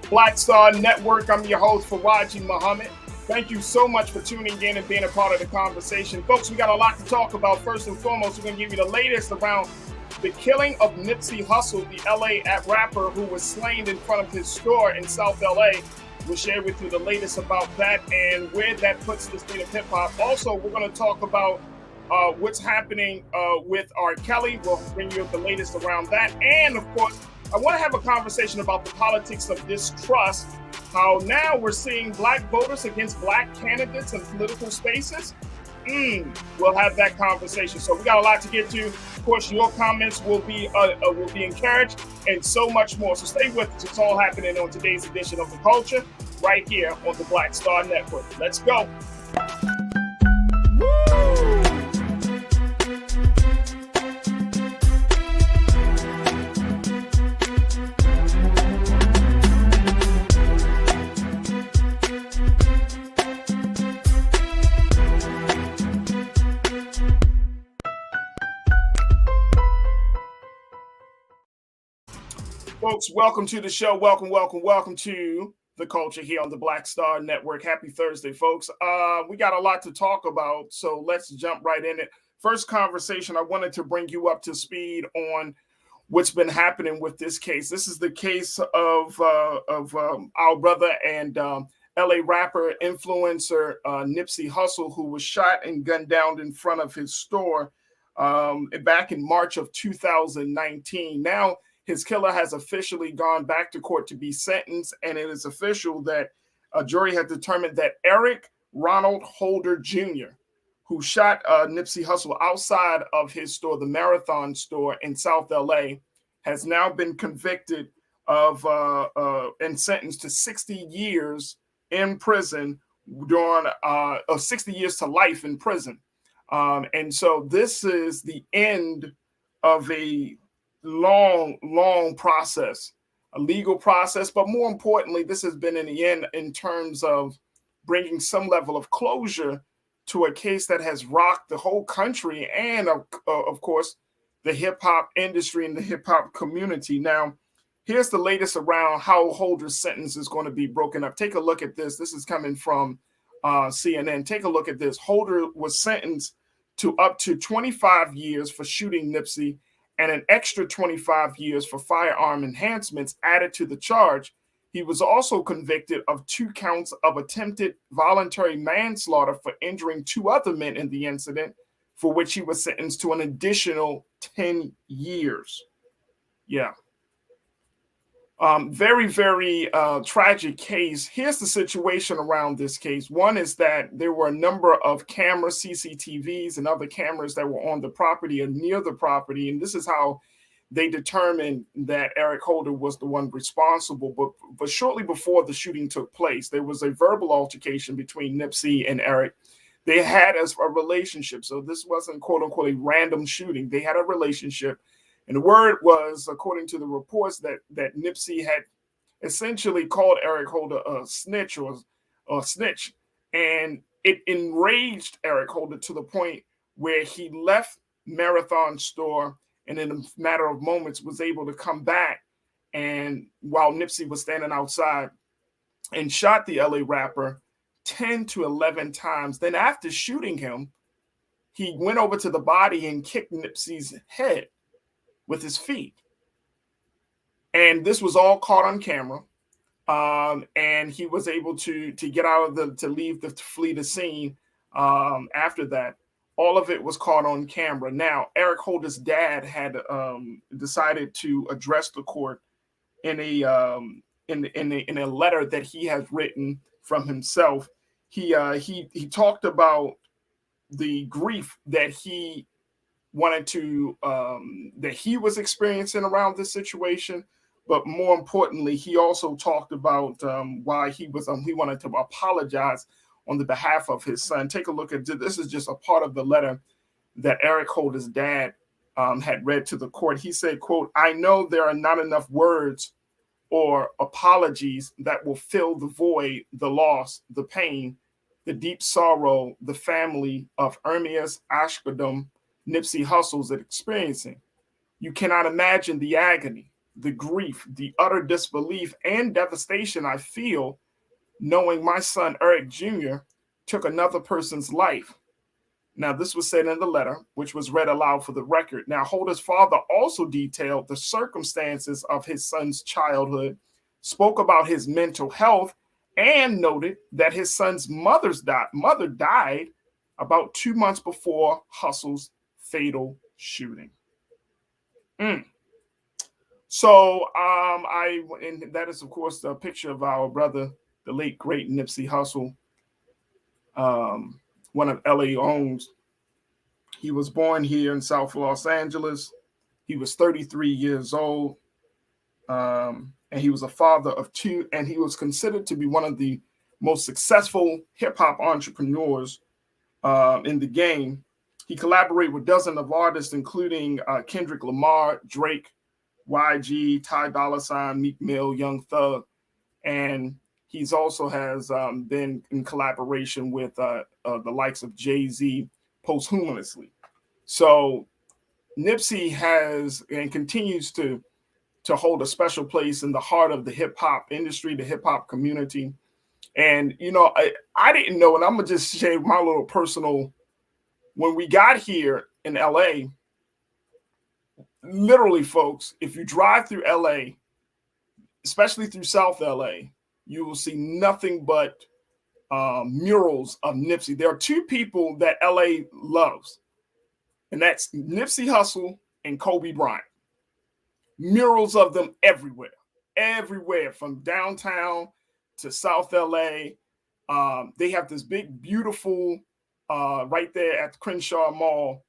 Black Star Network. I'm your host, Farajii Muhammad. Thank you so much for tuning in and being a part of the conversation. Folks, we got a lot to talk about. First and foremost, we're going to give you the latest around the killing of Nipsey Hussle, the LA rapper who was slain in front of his store in South LA. We'll share with you the latest about that and where that puts the state of hip hop. Also, we're going to talk about what's happening with R. Kelly. We'll bring you the latest around that. And of course, I want to have a conversation about the politics of distrust, how now we're seeing black voters against black candidates in political spaces. We'll have that conversation. So we got a lot to get to. Of course, your comments will be encouraged and so much more. So stay with us. It's all happening on today's edition of The Culture right here on the Black Star Network. Let's go. Folks, welcome to the show. Welcome to The Culture here on the Black Star Network. Happy Thursday, folks. We got a lot to talk about, so let's jump right in it. First conversation, I wanted to bring you up to speed on what's been happening with this case. This is the case of our brother and LA rapper, influencer Nipsey Hussle, who was shot and gunned down in front of his store back in March of 2019. Now, his killer has officially gone back to court to be sentenced, and it is official that a jury has determined that Eric Ronald Holder Jr., who shot Nipsey Hussle outside of his store, the Marathon store in South LA, has now been convicted of and sentenced to 60 years in prison during 60 years to life in prison. And so this is the end of a long process, a legal process, but more importantly, this has been in the end in terms of bringing some level of closure to a case that has rocked the whole country and of course the hip-hop industry and the hip-hop community. Now, here's the latest around how Holder's sentence is going to be broken up. Take a look at this. This is coming from CNN. Take a look at this. Holder was sentenced to up to 25 years for shooting Nipsey and an extra 25 years for firearm enhancements added to the charge. He was also convicted of 2 counts of attempted voluntary manslaughter for injuring 2 other men in the incident, for which he was sentenced to an additional 10 years. Yeah. Very tragic case. Here's the situation around this case. One is that there were a number of cameras, CCTVs, and other cameras that were on the property or near the property. And this is how they determined that Eric Holder was the one responsible. But shortly before the shooting took place, there was a verbal altercation between Nipsey and Eric. They had a relationship. So this wasn't, quote unquote, a random shooting. They had a relationship. And the word was, according to the reports, that Nipsey had essentially called Eric Holder a snitch or a snitch. And it enraged Eric Holder to the point where he left Marathon store and in a matter of moments was able to come back, and while Nipsey was standing outside, and shot the LA rapper 10 to 11 times. Then after shooting him, he went over to the body and kicked Nipsey's head with his feet. And this was all caught on camera. And he was able to get out of to flee the scene after that. All of it was caught on camera. Now, Eric Holder's dad had decided to address the court in a letter that he has written from himself. He talked about the grief that he wanted to that he was experiencing around this situation, but more importantly, he also talked about why he wanted to apologize on the behalf of his son. Take a look at this. Is just a part of the letter that Eric Holder's dad had read to the court. He said, quote, "I know there are not enough words or apologies that will fill the void, the loss, the pain, the deep sorrow the family of Ermias Ashkodum Nipsey Hussle is experiencing. You cannot imagine the agony, the grief, the utter disbelief and devastation I feel knowing my son Eric Jr. took another person's life. Now, this was said in the letter, which was read aloud for the record. Now, Holder's father also detailed the circumstances of his son's childhood, spoke about his mental health, and noted that his son's mother died about 2 months before Hussle's fatal shooting. So, and that is, of course, the picture of our brother, the late, great Nipsey Hussle, one of LA owns. He was born here in South Los Angeles. He was 33 years old, and he was a father of two, and he was considered to be one of the most successful hip-hop entrepreneurs in the game. He collaborated with dozens of artists, including Kendrick Lamar, Drake, YG, Ty Dolla $ign, Meek Mill, Young Thug, and he's also has been in collaboration with the likes of Jay-Z posthumously. So Nipsey has and continues to hold a special place in the heart of the hip hop industry, the hip hop community. And, you know, I didn't know, and I'm going to just share my little personal, when we got here in LA, literally, folks, if you drive through LA, especially through South LA, you will see nothing but murals of Nipsey. There are two people that LA loves, and that's Nipsey Hussle and Kobe Bryant. Murals of them everywhere from downtown to South LA. They have this big, beautiful, right there at the Crenshaw Mall.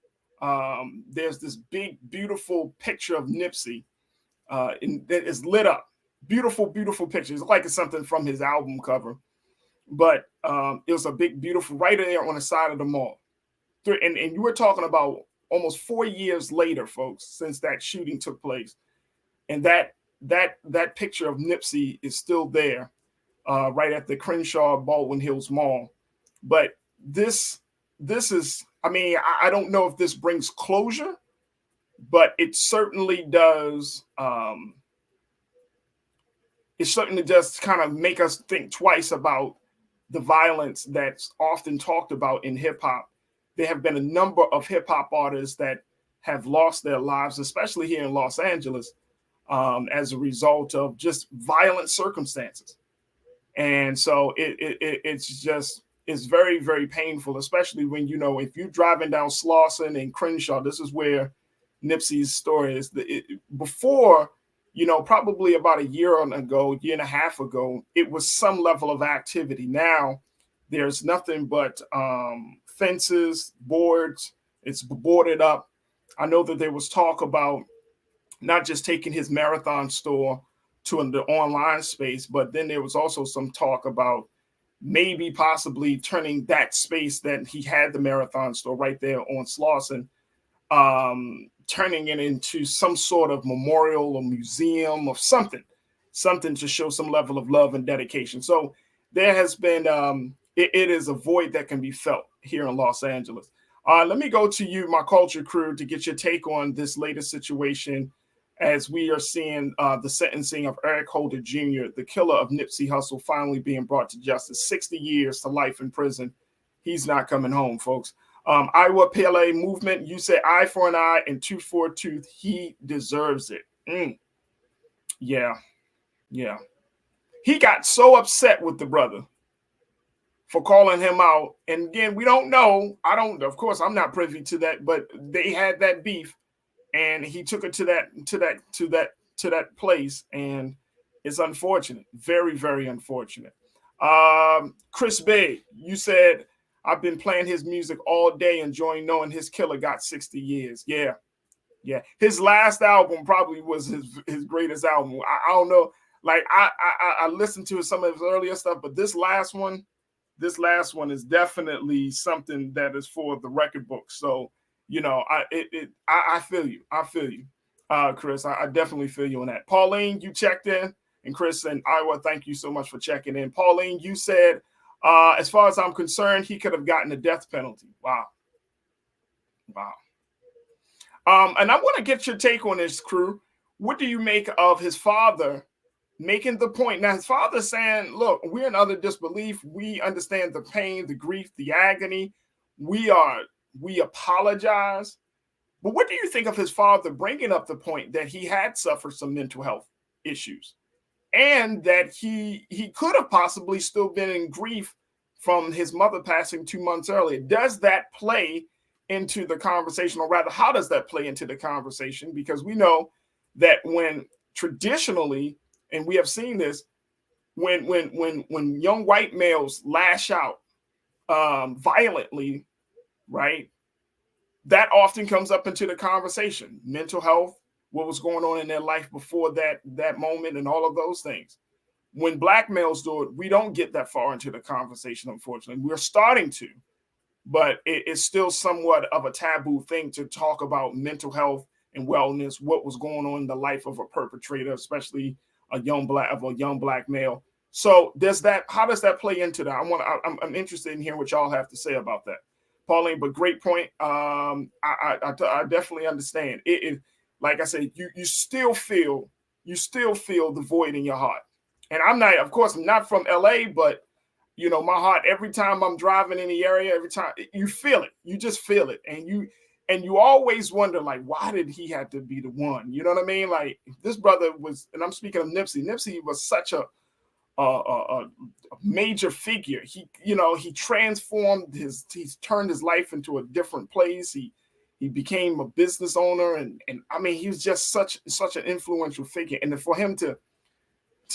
There's this big, beautiful picture of Nipsey that is lit up. Beautiful, beautiful pictures. Like it's something from his album cover. But it was a big, beautiful, right there on the side of the mall. And you were talking about almost 4 years later, folks, since that shooting took place. And that picture of Nipsey is still there, right at the Crenshaw Baldwin Hills Mall. But this is, I mean, I don't know if this brings closure, but it certainly does. It certainly does kind of make us think twice about the violence that's often talked about in hip hop. There have been a number of hip hop artists that have lost their lives, especially here in Los Angeles, as a result of just violent circumstances. And so it's very, very painful, especially when, you know, if you're driving down Slauson and Crenshaw, this is where Nipsey's story is. Before, you know, probably about a year and a half ago, it was some level of activity. Now there's nothing but fences, boards. It's boarded up. I know that there was talk about not just taking his Marathon store to the online space, but then there was also some talk about maybe possibly turning that space that he had, the Marathon store right there on Slauson, turning it into some sort of memorial or museum of something to show some level of love and dedication. So there has been, it is a void that can be felt here in Los Angeles. Let me go to you, my culture crew, to get your take on this latest situation as we are seeing the sentencing of Eric Holder Jr., the killer of Nipsey Hussle, finally being brought to justice. 60 years to life in prison. He's not coming home, folks. Iowa PLA movement, you say eye for an eye and tooth for a tooth. He deserves it. Yeah. He got so upset with the brother for calling him out. And again, we don't know. Of course, I'm not privy to that, but they had that beef and he took it to that place. And it's unfortunate. Very, very unfortunate. Chris Bay, you said, I've been playing his music all day, enjoying knowing his killer got 60 years. Yeah. His last album probably was his greatest album. I don't know. Like I listened to some of his earlier stuff, but this last one is definitely something that is for the record book. So, you know, I feel you. Chris, I definitely feel you on that. Pauline, you checked in, and Chris and Iowa, thank you so much for checking in. Pauline, you said, as far as I'm concerned, he could have gotten a death penalty. Wow. And I want to get your take on this, crew. what do you make of his father making the point? Now, his father saying, look, we're in utter disbelief. We understand the pain, the grief, the agony. We apologize. But what do you think of his father bringing up the point that he had suffered some mental health issues and that he could have possibly still been in grief from his mother passing 2 months earlier? Does that play into the conversation, or rather, how does that play into the conversation? Because we know that when traditionally, and we have seen this, when young white males lash out violently, right, that often comes up into the conversation. Mental health, what was going on in their life before that moment, and all of those things. When black males do it, we don't get that far into the conversation, unfortunately. We're starting to, but it's still somewhat of a taboo thing to talk about mental health and wellness, what was going on in the life of a perpetrator, especially a young black male. So how does that play into that? I'm interested in hearing what y'all have to say about that, Pauline. But great point. I definitely understand it. Like I said, you still feel the void in your heart. And I'm not from LA, but you know, my heart, every time I'm driving in the area, every time you feel it, you just feel it. And you always wonder, like, why did he have to be the one? You know what I mean? Like, this brother was, and I'm speaking of Nipsey. Nipsey was such a major figure. He transformed he's turned his life into a different place. He became a business owner, and I mean, he was just such an influential figure. And for him to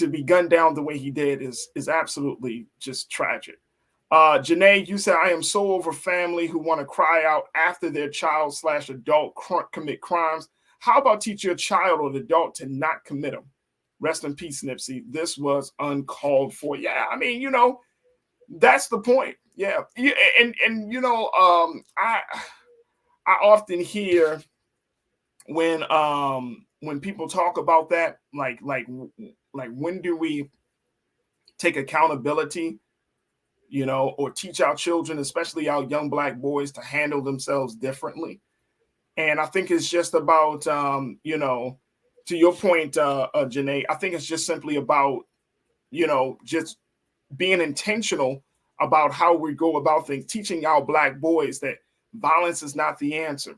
be gunned down the way he did is absolutely just tragic. Janae, you said, I am so over family who want to cry out after their child/adult commit crimes. How about teach your child or adult to not commit them? Rest in peace, Nipsey. This was uncalled for. Yeah, I mean, you know, that's the point. Yeah. And you know, I often hear when people talk about that, like when do we take accountability, you know, or teach our children, especially our young black boys, to handle themselves differently? And I think it's just about, you know, to your point, Janae, I think it's just simply about, you know, just being intentional about how we go about things, teaching our black boys that violence is not the answer,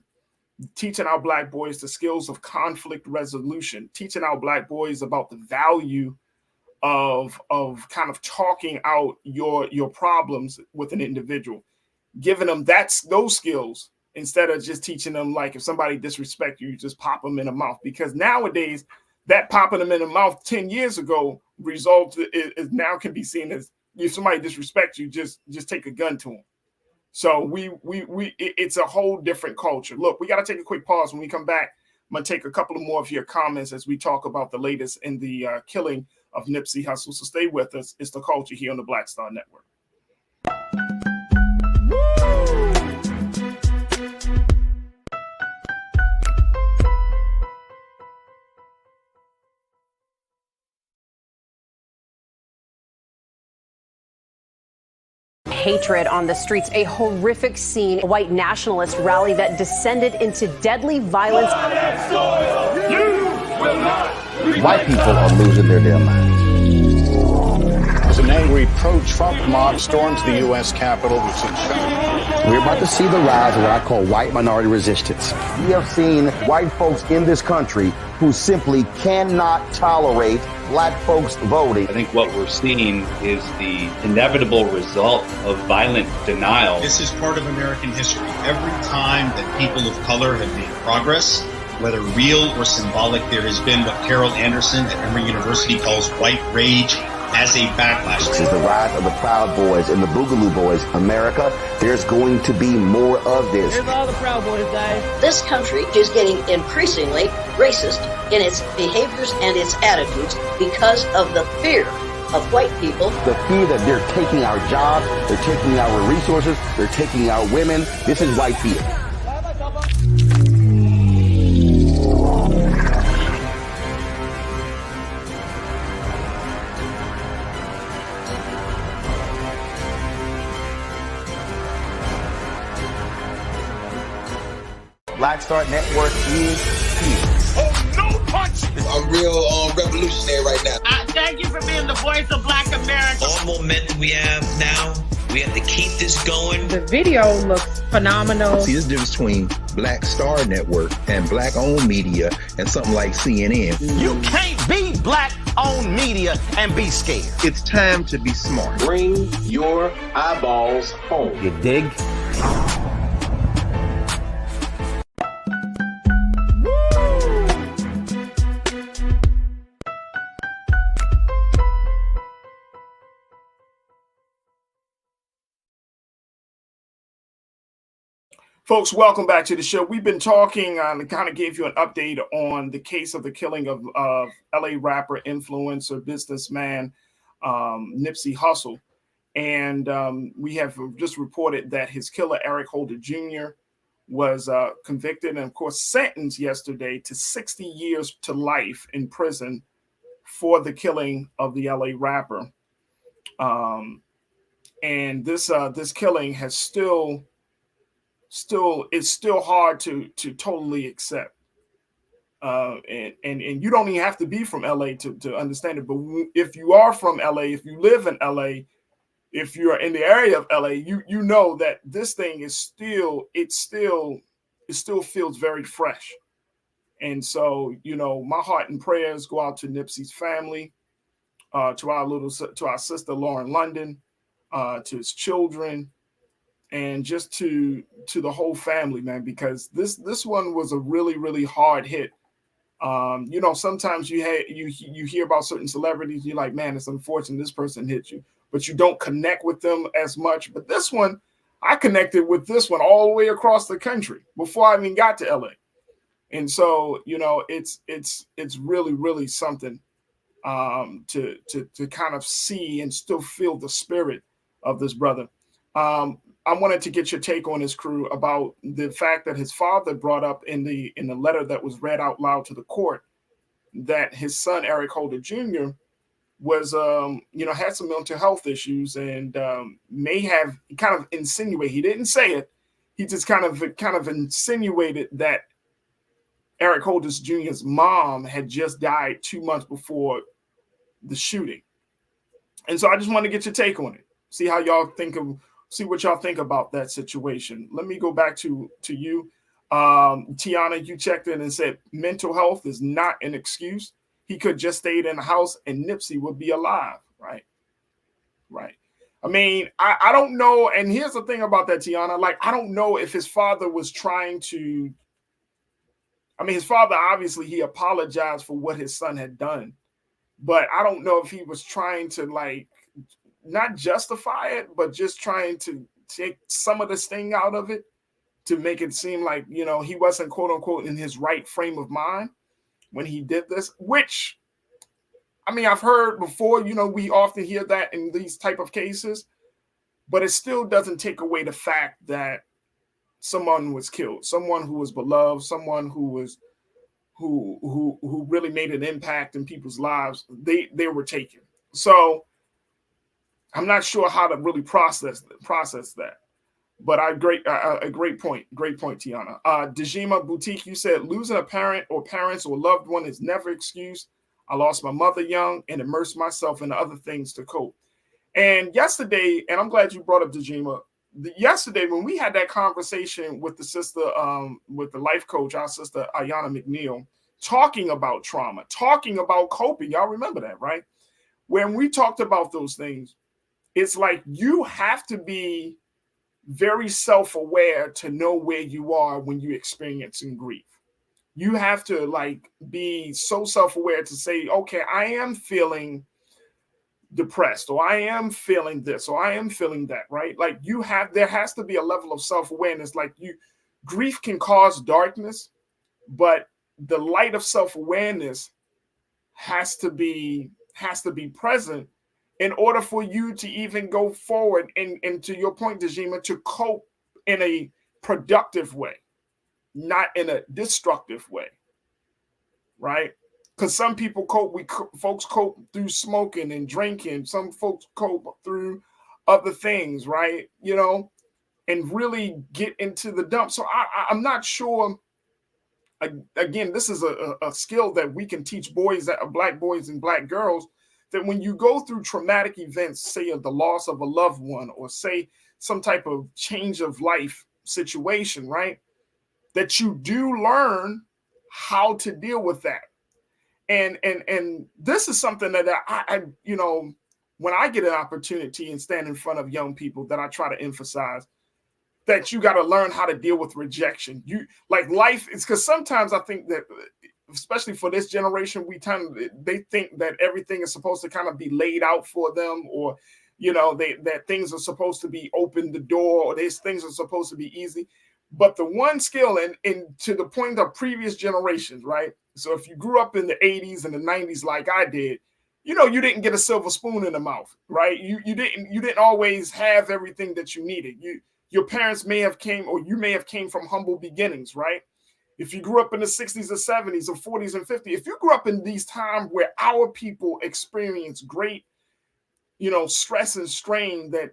teaching our black boys the skills of conflict resolution, teaching our black boys about the value of kind of talking out your problems with an individual, giving them those skills instead of just teaching them, like, if somebody disrespects you, you just pop them in the mouth. Because nowadays, that popping them in the mouth 10 years ago is now can be seen as, if somebody disrespects you, just take a gun to them. So it's a whole different culture. Look, we got to take a quick pause. When we come back, I'm going to take a couple of more of your comments as we talk about the latest in the killing of Nipsey Hussle. So stay with us. It's The Culture here on the Black Star Network. Hatred on the streets, a horrific scene, a white nationalist rally that descended into deadly violence. White people are losing their damn minds. As an angry pro-Trump mob storms the U.S. Capitol, we're about to see the rise of what I call white minority resistance. We have seen white folks in this country who simply cannot tolerate black folks voting. I think what we're seeing is the inevitable result of violent denial. This is part of American history. Every time that people of color have made progress, whether real or symbolic, there has been what Carol Anderson at Emory University calls white rage as a backlash. This is the rise of the Proud Boys and the Boogaloo Boys. America, there's going to be more of this. Here's all the Proud Boys, guys. This country is getting increasingly racist in its behaviors and its attitudes because of the fear of white people. The fear that they're taking our jobs, they're taking our resources, they're taking our women. This is white fear. Black Star Network is here. Oh, no punch! The real revolutionary right now. Thank you for being the voice of Black America. All momentum we have now, we have to keep this going. The video looks phenomenal. See, this difference between Black Star Network and Black-owned media and something like CNN. You can't be Black-owned media and be scared. It's time to be smart. Bring your eyeballs home. You dig? Folks, welcome back to the show. We've been talking and kind of gave you an update on the case of the killing of LA rapper, influencer, businessman Nipsey Hussle. And we have just reported that his killer, Eric Holder Jr., was convicted and, of course, sentenced yesterday to 60 years to life in prison for the killing of the LA rapper. And this killing has still hard to totally accept. And you don't even have to be from LA to understand it. But if you are from LA, if you live in LA, if you're in the area of LA, you know that this thing is still feels very fresh. And so, my heart and prayers go out to Nipsey's family, to our sister Lauren London, to his children, and just to the whole family, man, because this one was a really, really hard hit. Sometimes you hear about certain celebrities, you're like, man, it's unfortunate this person hit you, but you don't connect with them as much. But this one, I connected with this one all the way across the country before I even got to LA. And so, it's really, really something to kind of see and still feel the spirit of this brother. I wanted to get your take on his crew about the fact that his father brought up in the letter that was read out loud to the court that his son, Eric Holder Jr., was, had some mental health issues and may have kind of insinuated, he didn't say it, he just kind of insinuated that Eric Holder Jr.'s mom had just died 2 months before the shooting. And so I just want to get your take on it. See what y'all think about that situation. Let me go back to you. Tiana, you checked in and said mental health is not an excuse. He could just stayed in the house and Nipsey would be alive, right? Right. I mean, I don't know. And here's the thing about that, Tiana. Like, I don't know if his father was trying to, his father, obviously, he apologized for what his son had done. But I don't know if he was trying to, like, not justify it, but just trying to take some of the sting out of it to make it seem like, he wasn't, quote unquote, in his right frame of mind when he did this, which, I've heard before, we often hear that in these type of cases, but it still doesn't take away the fact that someone was killed, someone who was beloved, someone who really made an impact in people's lives. They were taken. So I'm not sure how to really process that, but a great point, Tiana. Dejima Boutique, you said losing a parent or parents or loved one is never excuse. I lost my mother young and immersed myself in other things to cope. And yesterday, and I'm glad you brought up Dejima. Yesterday, when we had that conversation with the sister, with the life coach, our sister Ayana McNeil, talking about trauma, talking about coping. Y'all remember that, right? When we talked about those things, it's like you have to be very self-aware to know where you are when you're experiencing grief. You have to be so self-aware to say, okay, I am feeling depressed, or I am feeling this, or I am feeling that, right? There has to be a level of self-awareness. Grief can cause darkness, but the light of self-awareness has to be present in order for you to even go forward and to your point, Dejima, to cope in a productive way, not in a destructive way, right? Because some people folks cope through smoking and drinking. Some folks cope through other things, right? And really get into the dump. So I'm not sure again, this is a skill that we can teach boys, black boys and black girls, that when you go through traumatic events, say of the loss of a loved one, or say some type of change of life situation, right, that you do learn how to deal with that. And this is something that I when I get an opportunity and stand in front of young people, that I try to emphasize that you got to learn how to deal with rejection. You like life is, because sometimes I think that, especially for this generation, they think that everything is supposed to kind of be laid out for them, or that things are supposed to be open the door, or these things are supposed to be easy. But the one skill, and to the point of previous generations, right? So if you grew up in the 80s and the 90s like I did, you didn't get a silver spoon in the mouth, right? You didn't always have everything that you needed. Your parents may have came from humble beginnings, right? If you grew up in the 60s or 70s or 40s and 50s, if you grew up in these times where our people experience great, stress and strain, that,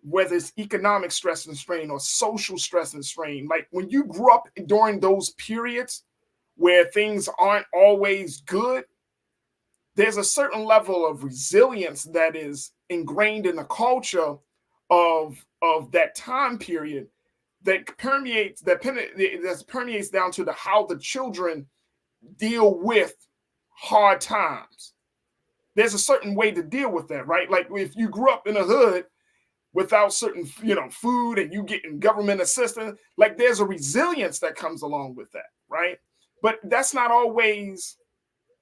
whether it's economic stress and strain or social stress and strain, like when you grew up during those periods where things aren't always good, there's a certain level of resilience that is ingrained in the culture of that time period that permeates down to how the children deal with hard times. There's a certain way to deal with that, right? Like if you grew up in a hood without certain, food, and you getting government assistance, like there's a resilience that comes along with that, right? But that's not always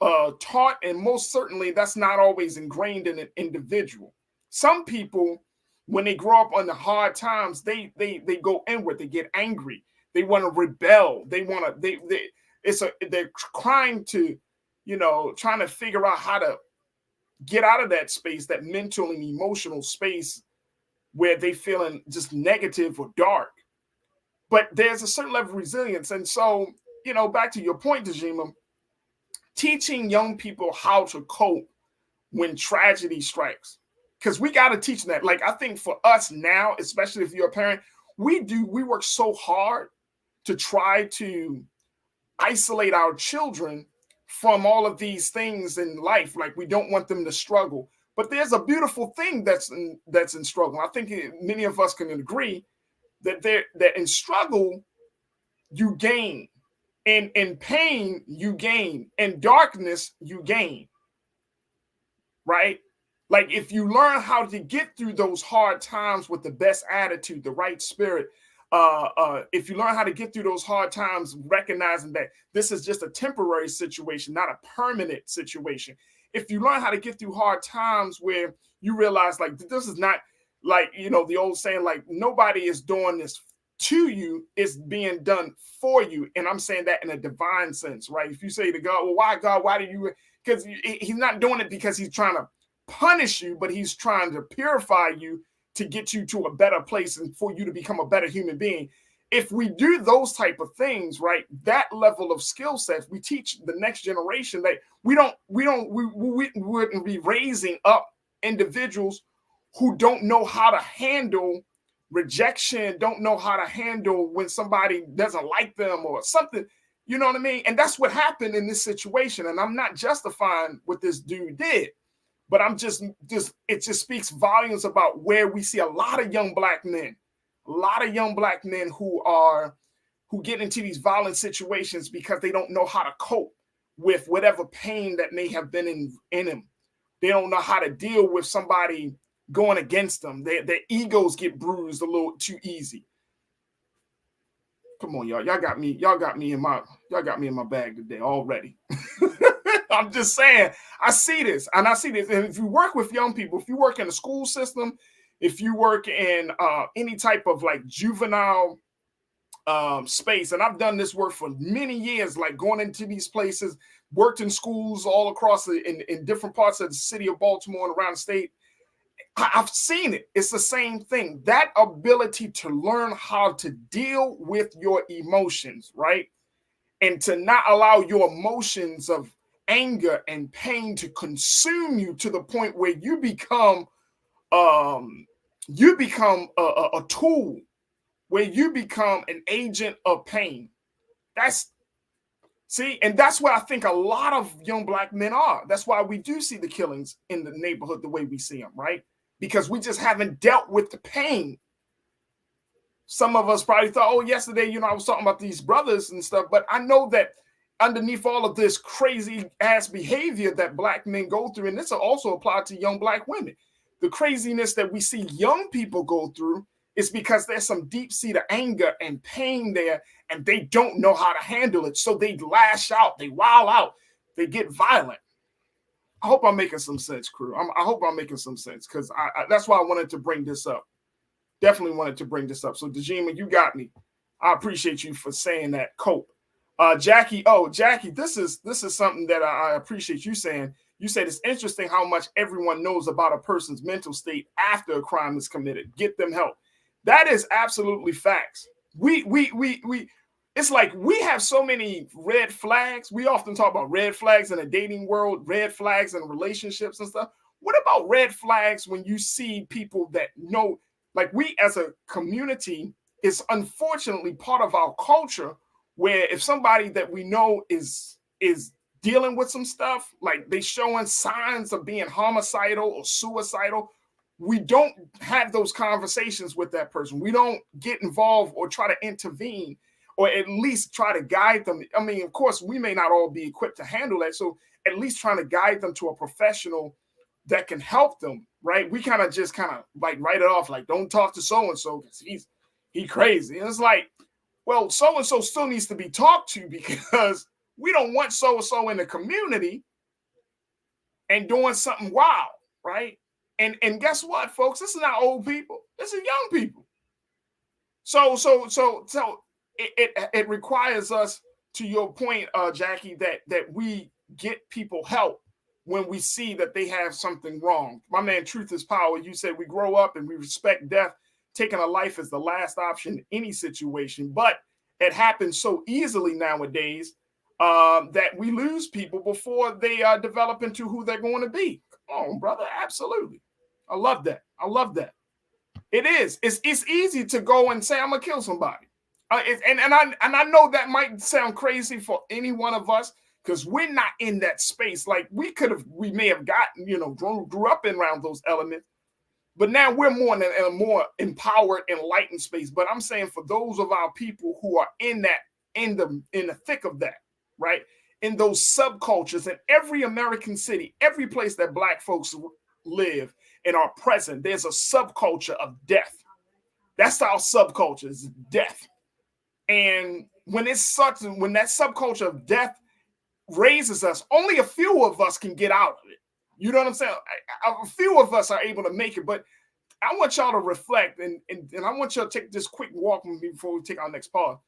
taught, and most certainly that's not always ingrained in an individual. Some people, when they grow up on the hard times, they go inward, they get angry, they want to rebel, they're trying to, trying to figure out how to get out of that space, that mental and emotional space where they feeling just negative or dark. But there's a certain level of resilience. And so, back to your point, Dejima, teaching young people how to cope when tragedy strikes, because we got to teach them that. Like, I think for us now, especially if you're a parent, we work so hard to try to isolate our children from all of these things in life. Like, we don't want them to struggle. But there's a beautiful thing that's in struggle. I think many of us can agree that in struggle, you gain. In pain, you gain. In darkness, you gain. Right? Like, if you learn how to get through those hard times with the best attitude, the right spirit, if you learn how to get through those hard times, recognizing that this is just a temporary situation, not a permanent situation. If you learn how to get through hard times where you realize, like, this is not like, the old saying, like, nobody is doing this to you, it's being done for you. And I'm saying that in a divine sense, right? If you say to God, well, why God, why do you, because he's not doing it because he's trying to punish you, but he's trying to purify you to get you to a better place and for you to become a better human being. If we do those type of things, right, that level of skill sets, we teach the next generation that we wouldn't be raising up individuals who don't know how to handle rejection, don't know how to handle when somebody doesn't like them or something, you know what I mean? And that's what happened in this situation. And I'm not justifying what this dude did, but I'm just it just speaks volumes about where we see a lot of young black men who get into these violent situations because they don't know how to cope with whatever pain that may have been in them. They don't know how to deal with somebody going against them. Their egos get bruised a little too easy. Come on, y'all. Y'all got me in my bag today already. I'm just saying, I see this. And if you work with young people, if you work in the school system, if you work in any type of like juvenile space, and I've done this work for many years, like going into these places, worked in schools all across in different parts of the city of Baltimore and around the state. I've seen it. It's the same thing. That ability to learn how to deal with your emotions, right? And to not allow your emotions of anger and pain to consume you to the point where you become a tool, where you become an agent of pain. That's See, and that's where I think a lot of young black men are. That's why we do see the killings in the neighborhood the way we see them, right? Because we just haven't dealt with the pain. Some of us probably thought, oh, yesterday, you know, I was talking about these brothers and stuff, but I know that underneath all of this crazy ass behavior that black men go through, and this will also apply to young black women, the craziness that we see young people go through is because there's some deep-seated anger and pain there, and they don't know how to handle it. So they lash out, they wild out, they get violent. I hope I'm making some sense, crew. I hope I'm making some sense, because that's why I wanted to bring this up. Definitely wanted to bring this up. So Dejima, you got me. I appreciate you for saying that. Cope. Jackie, this is something that I appreciate you saying. You said it's interesting how much everyone knows about a person's mental state after a crime is committed. Get them help. That is absolutely facts. It's like we have so many red flags. We often talk about red flags in a dating world, red flags in relationships and stuff. What about red flags when you see people that know, like we as a community is unfortunately part of our culture, where if somebody that we know is dealing with some stuff, like they showing signs of being homicidal or suicidal, we don't have those conversations with that person. We don't get involved or try to intervene, or at least try to guide them. I mean, of course, we may not all be equipped to handle that. So at least trying to guide them to a professional that can help them, right? We kind of like write it off, like, don't talk to so-and-so because he crazy. And it's like, well, so-and-so still needs to be talked to, because we don't want so-and-so in the community and doing something wild, right? And guess what, folks? This is not old people. This is young people. So it requires us, to your point, Jackie, that we get people help when we see that they have something wrong. My man, Truth is Power, you said we grow up and we respect death. Taking a life is the last option in any situation, but it happens so easily nowadays that we lose people before they develop into who they're going to be. Come on, brother, absolutely. I love that. I love that. It is. It's easy to go and say I'm gonna kill somebody, and I know that might sound crazy for any one of us, because we're not in that space. Like we may have gotten, grew up in around those elements. But now we're more in a more empowered, enlightened space. But I'm saying for those of our people who are in the thick of that, right? In those subcultures, in every American city, every place that black folks live and are present, there's a subculture of death. That's our subculture, is death. And when that subculture of death raises us, only a few of us can get out of it. You know what I'm saying? A few of us are able to make it, but I want y'all to reflect, and I want y'all to take this quick walk with me before we take our next part.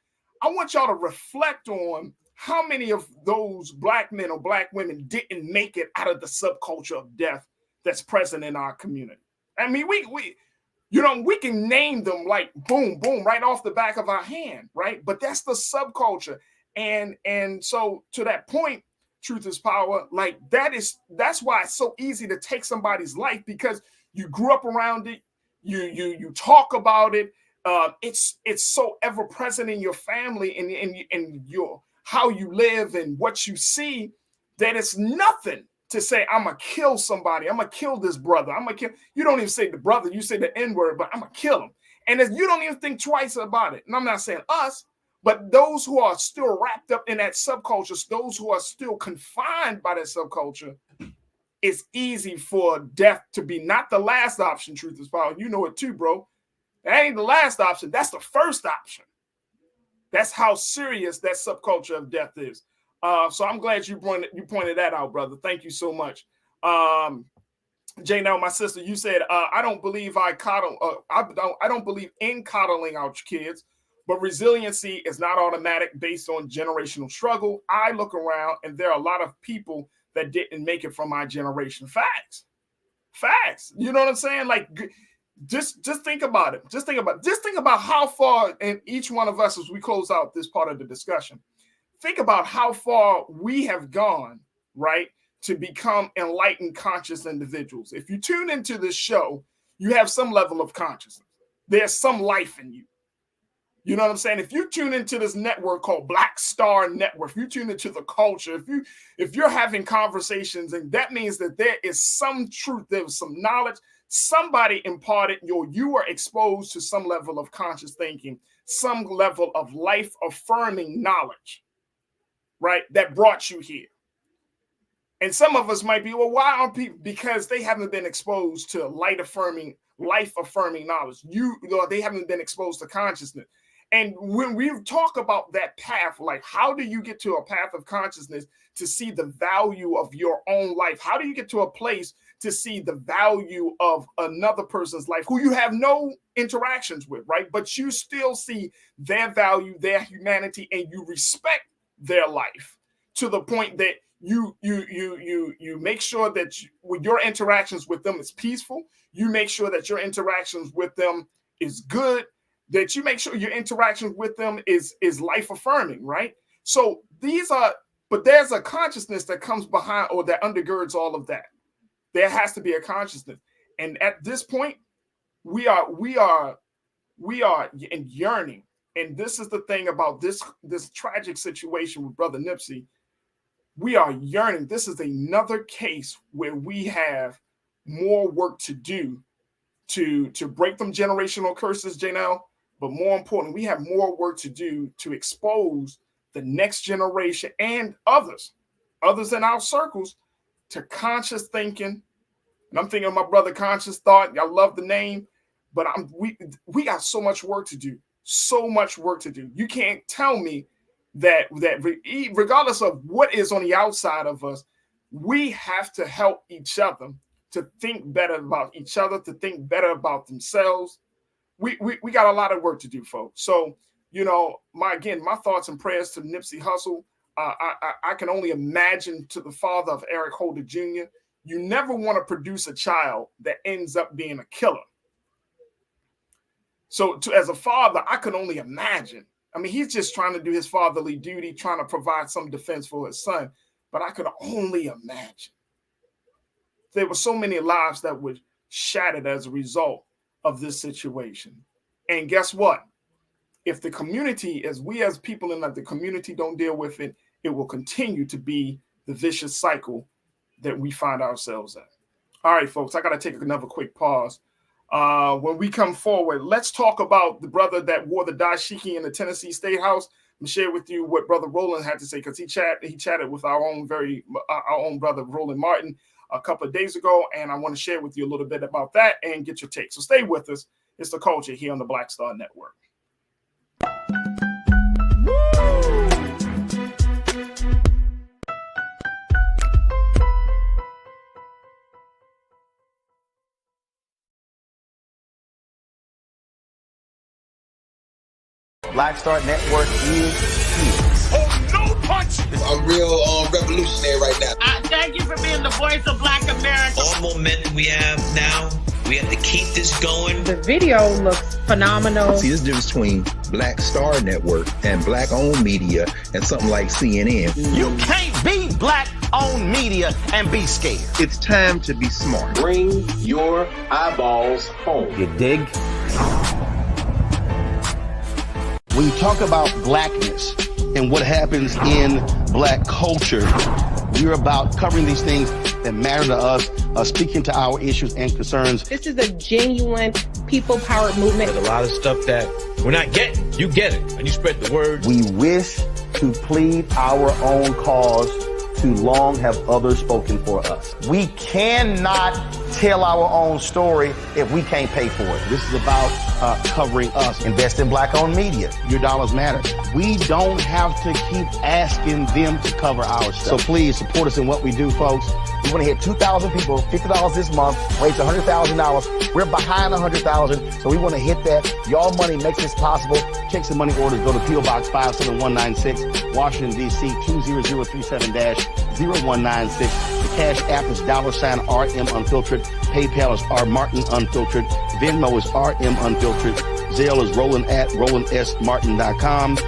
I want y'all to reflect on how many of those black men or black women didn't make it out of the subculture of death that's present in our community. I mean, we can name them like boom, boom, right off the back of our hand, right? But that's the subculture. And so to that point, Truth is Power, like that's why it's so easy to take somebody's life, because you grew up around it, you talk about it, it's so ever present in your family and your how you live and what you see, that it's nothing to say I'm gonna kill somebody, I'm gonna kill this brother, I'm gonna kill. You don't even say the brother, you say the N-word, but I'm gonna kill him, and you don't even think twice about it. And I'm not saying us, but those who are still wrapped up in that subculture, those who are still confined by that subculture, it's easy for death to be not the last option. Truth is Power. You know it too, bro. That ain't the last option. That's the first option. That's how serious that subculture of death is. So I'm glad you pointed that out, brother. Thank you so much. Jay, now my sister, you said I don't believe I don't believe in coddling our kids. But resiliency is not automatic based on generational struggle. I look around and there are a lot of people that didn't make it from my generation. Facts. You know what I'm saying? Like, just think about it. Just think about how far, and each one of us, as we close out this part of the discussion, think about how far we have gone, right, to become enlightened, conscious individuals. If you tune into this show, you have some level of consciousness. There's some life in you. You know what I'm saying? If you tune into this network called Black Star Network, if you tune into the culture, if you're having conversations, and that means that there is some truth, there's some knowledge, somebody imparted you are exposed to some level of conscious thinking, some level of life affirming knowledge, right? That brought you here. And some of us might be, well, why aren't people? Because they haven't been exposed to life affirming knowledge. They haven't been exposed to consciousness. And when we talk about that path, like how do you get to a path of consciousness to see the value of your own life? How do you get to a place to see the value of another person's life who you have no interactions with, right? But you still see their value, their humanity, and you respect their life to the point that you make sure that with your interactions with them is peaceful. You make sure that your interactions with them is good, that you make sure your interactions with them is life affirming, right? So but there's a consciousness that comes behind or that undergirds all of that. There has to be a consciousness. And at this point, we are yearning. And this is the thing about this tragic situation with Brother Nipsey. We are yearning. This is another case where we have more work to do to break them generational curses, Janelle. But more important, we have more work to do to expose the next generation and others in our circles to conscious thinking. And I'm thinking of my brother Conscious Thought. I love the name, but we got so much work to do. So much work to do. You can't tell me that regardless of what is on the outside of us, we have to help each other to think better about each other, to think better about themselves. We got a lot of work to do, folks. So, my thoughts and prayers to Nipsey Hussle. I can only imagine to the father of Eric Holder Jr. You never want to produce a child that ends up being a killer. So as a father, I can only imagine. I mean, he's just trying to do his fatherly duty, trying to provide some defense for his son. But I could only imagine. There were so many lives that were shattered as a result of this situation. And guess what? If the community, as people in the community don't deal with it, it will continue to be the vicious cycle that we find ourselves in. All right, folks, I got to take another quick pause. When we come forward, let's talk about the brother that wore the dashiki in the Tennessee State House and share with you what Brother Roland had to say, because he chatted with our own brother Roland Martin a couple of days ago, and I want to share with you a little bit about that and get your take. So stay with us. It's The Culture here on the Black Star Network. Black Star Network is here. Oh, no punch! I'm real revolutionary right now. Thank you for being the voice of Black America. All momentum we have now, we have to keep this going. The video looks phenomenal. See, this difference between Black Star Network and black-owned media and something like CNN. You can't be black-owned media and be scared. It's time to be smart. Bring your eyeballs home. You dig? When you talk about blackness and what happens in black culture, we're about covering these things that matter to us, speaking to our issues and concerns. This is a genuine people-powered movement. There's a lot of stuff that we're not getting. You get it, and you spread the word. We wish to plead our own cause. Too long have others spoken for us. We cannot tell our own story if we can't pay for it. This is about covering us. Invest in black-owned media. Your dollars matter. We don't have to keep asking them to cover our stuff. So please support us in what we do, folks. We want to hit 2,000 people, $50 this month, raise $100,000. We're behind 100,000, so we want to hit that. Y'all money makes this possible. Check some money orders. Go to P.O. Box 57196, Washington, D.C. 20037-0196. The Cash App is $RM Unfiltered. PayPal is R Martin Unfiltered. Venmo is RM Unfiltered. Zelle is Roland at RolandSMartin.com.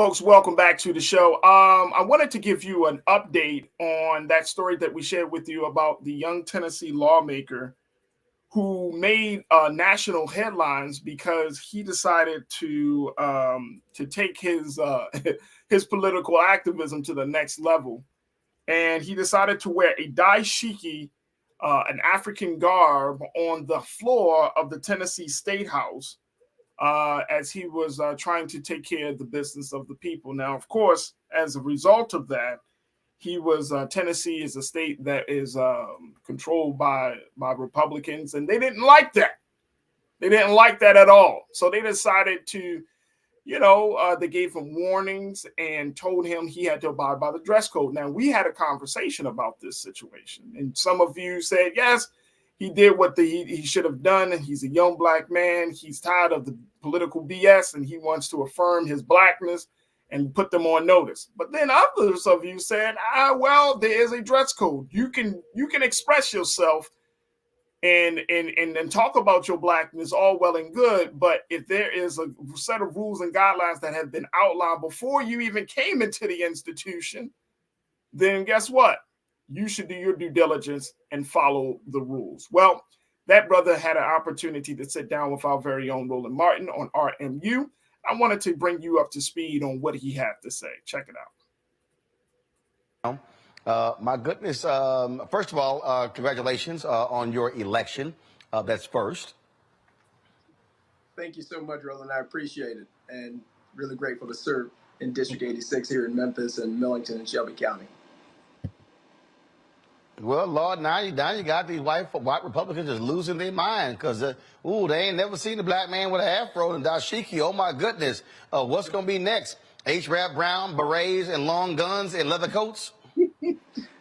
Folks, welcome back to the show. I wanted to give you an update on that story that we shared with you about the young Tennessee lawmaker who made national headlines because he decided to take his his political activism to the next level, and he decided to wear a dashiki, an African garb, on the floor of the Tennessee State House. As he was trying to take care of the business of the people. Now, of course, as a result of that, he was Tennessee is a state that is controlled by Republicans, and they didn't like that. They didn't like that at all. So they decided to, they gave him warnings and told him he had to abide by the dress code. Now, we had a conversation about this situation, and some of you said, yes, he did what he should have done. And he's a young black man. He's tired of the political BS, and he wants to affirm his blackness and put them on notice. But then others of you said, well, there is a dress code. You can express yourself and talk about your blackness, all well and good. But if there is a set of rules and guidelines that have been outlined before you even came into the institution, then guess what? You should do your due diligence and follow the rules. Well, that brother had an opportunity to sit down with our very own Roland Martin on RMU. I wanted to bring you up to speed on what he had to say. Check it out. My goodness. First of all, congratulations on your election. That's first. Thank you so much, Roland. I appreciate it. And really grateful to serve in District 86 here in Memphis and Millington and Shelby County. Well, Lord, now you got these white Republicans just losing their mind because, they ain't never seen a black man with an afro and dashiki. Oh, my goodness. What's going to be next? H-Rap Brown, berets, and long guns and leather coats?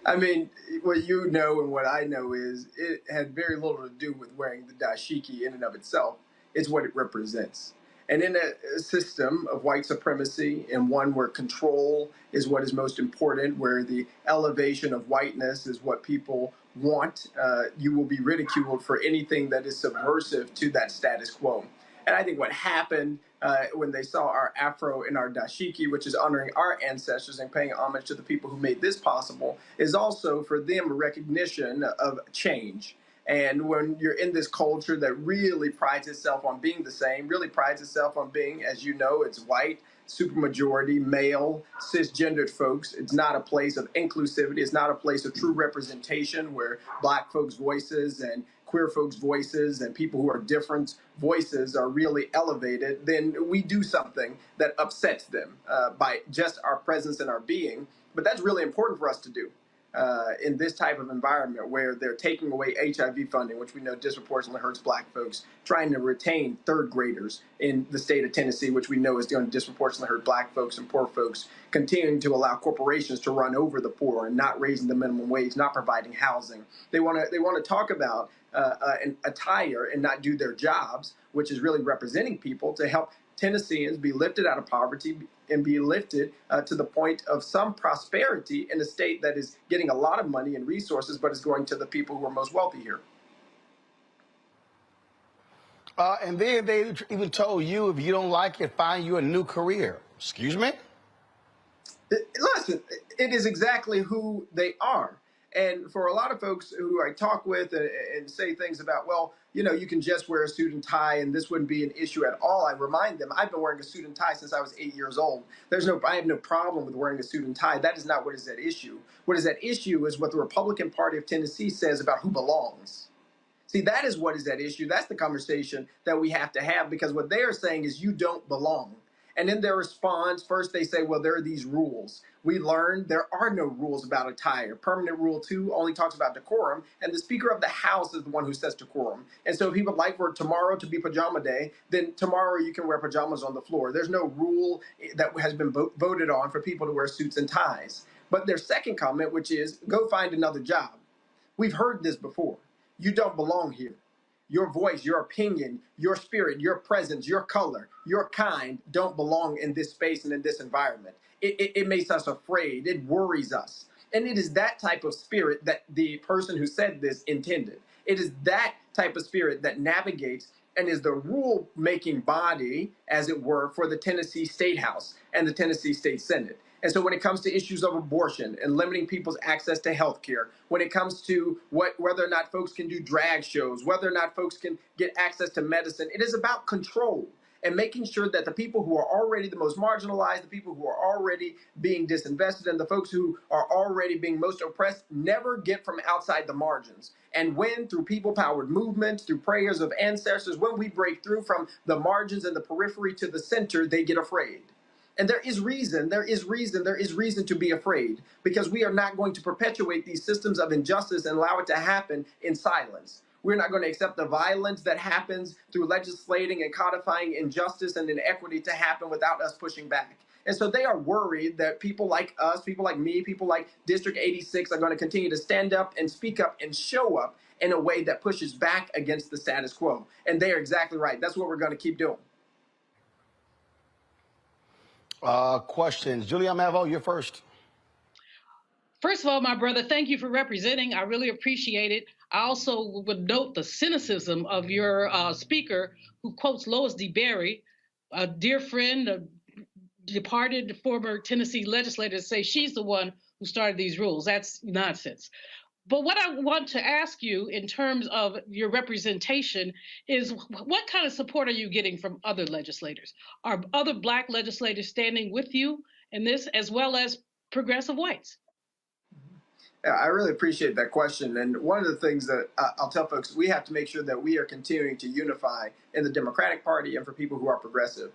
I mean, what you know and what I know is it had very little to do with wearing the dashiki in and of itself. It's what it represents. And in a system of white supremacy, and one where control is what is most important, where the elevation of whiteness is what people want, you will be ridiculed for anything that is subversive to that status quo. And I think what happened when they saw our afro and our dashiki, which is honoring our ancestors and paying homage to the people who made this possible, is also for them a recognition of change. And when you're in this culture that really prides itself on being the same, really prides itself on being, as you know, it's white, supermajority, male, cisgendered folks. It's not a place of inclusivity. It's not a place of true representation where black folks' voices and queer folks' voices and people who are different voices are really elevated. Then we do something that upsets them by just our presence and our being. But that's really important for us to do. In this type of environment where they're taking away HIV funding, which we know disproportionately hurts black folks, trying to retain third graders in the state of Tennessee, which we know is going to disproportionately hurt black folks and poor folks, continuing to allow corporations to run over the poor and not raising the minimum wage, not providing housing. They want to talk about an attire and not do their jobs, which is really representing people to help Tennesseans be lifted out of poverty and be lifted to the point of some prosperity in a state that is getting a lot of money and resources, but is going to the people who are most wealthy here. And then they even told you, if you don't like it, find you a new career. Excuse me? Listen, it is exactly who they are. And for a lot of folks who I talk with and say things about, well, you can just wear a suit and tie and this wouldn't be an issue at all, I remind them, I've been wearing a suit and tie since I was 8 years old. I have no problem with wearing a suit and tie. That is not what is at issue. What is at issue is what the Republican Party of Tennessee says about who belongs. See, that is what is at issue. That's the conversation that we have to have, because what they are saying is you don't belong. And in their response, first they say, well, there are these rules. We learned there are no rules about attire. Permanent Rule 2 only talks about decorum, and the Speaker of the House is the one who sets decorum. And so if he would like for tomorrow to be pajama day, then tomorrow you can wear pajamas on the floor. There's no rule that has been voted on for people to wear suits and ties. But their second comment, which is, go find another job. We've heard this before. You don't belong here. Your voice, your opinion, your spirit, your presence, your color, your kind don't belong in this space and in this environment. It makes us afraid. It worries us. And it is that type of spirit that the person who said this intended. It is that type of spirit that navigates and is the rule-making body, as it were, for the Tennessee State House and the Tennessee State Senate. And so when it comes to issues of abortion and limiting people's access to health care, when it comes to whether or not folks can do drag shows, whether or not folks can get access to medicine, it is about control and making sure that the people who are already the most marginalized, the people who are already being disinvested, and the folks who are already being most oppressed never get from outside the margins. And when, through people-powered movements, through prayers of ancestors, when we break through from the margins and the periphery to the center, they get afraid. And there is reason to be afraid, because we are not going to perpetuate these systems of injustice and allow it to happen in silence. We're not going to accept the violence that happens through legislating and codifying injustice and inequity to happen without us pushing back. And so they are worried that people like us, people like me, people like District 86 are going to continue to stand up and speak up and show up in a way that pushes back against the status quo. And they are exactly right. That's what we're going to keep doing. Questions. Julia Mavo, you're first. First of all, my brother, thank you for representing. I really appreciate it. I also would note the cynicism of your speaker, who quotes Lois D. Berry, a dear friend, a departed former Tennessee legislator, to say she's the one who started these rules. That's nonsense. But what I want to ask you in terms of your representation is, what kind of support are you getting from other legislators? Are other Black legislators standing with you in this, as well as progressive whites? Yeah, I really appreciate that question. And one of the things that I'll tell folks, we have to make sure that we are continuing to unify in the Democratic Party and for people who are progressive.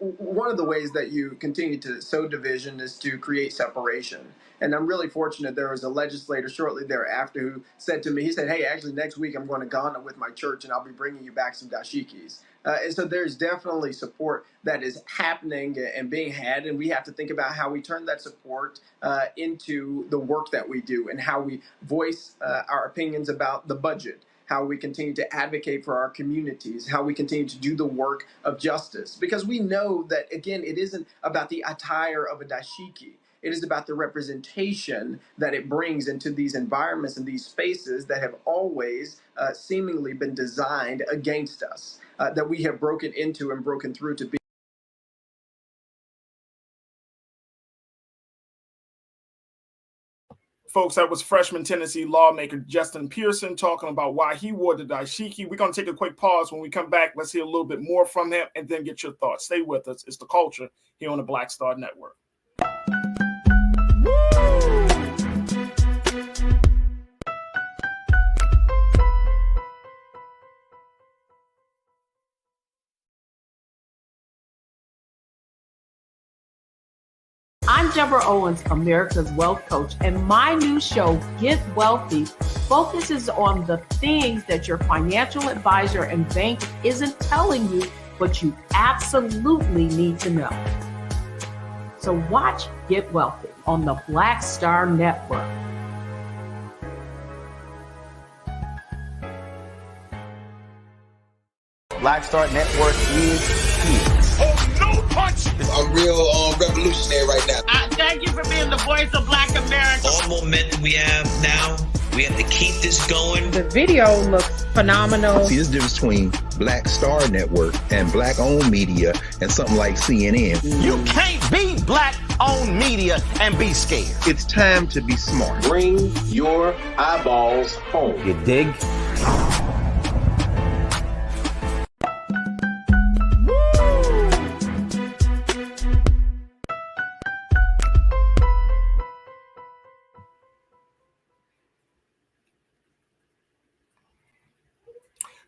One of the ways that you continue to sow division is to create separation. And I'm really fortunate there was a legislator shortly thereafter who said to me, he said, hey, actually next week I'm going to Ghana with my church and I'll be bringing you back some dashikis. And so there's definitely support that is happening and being had, and we have to think about how we turn that support into the work that we do and how we voice our opinions about the budget, how we continue to advocate for our communities, how we continue to do the work of justice. Because we know that, again, it isn't about the attire of a dashiki. It is about the representation that it brings into these environments and these spaces that have always seemingly been designed against us, that we have broken into and broken through to be. Folks, that was freshman Tennessee lawmaker Justin Pearson talking about why he wore the dashiki. We're going to take a quick pause. When we come back, let's hear a little bit more from him and then get your thoughts. Stay with us. It's The Culture here on the Black Star Network. I'm Deborah Owens, America's Wealth Coach, and my new show, Get Wealthy, focuses on the things that your financial advisor and bank isn't telling you, but you absolutely need to know. So watch Get Wealthy on the Black Star Network. Black Star Network is here. Oh, no punch! I'm real revolutionary right now. Thank you for being the voice of Black America. All momentum we have now, we have to keep this going. The video looks phenomenal. See, there's a difference between Black Star Network and Black-owned media and something like CNN. You can't be Black-owned media and be scared. It's time to be smart. Bring your eyeballs home. You dig?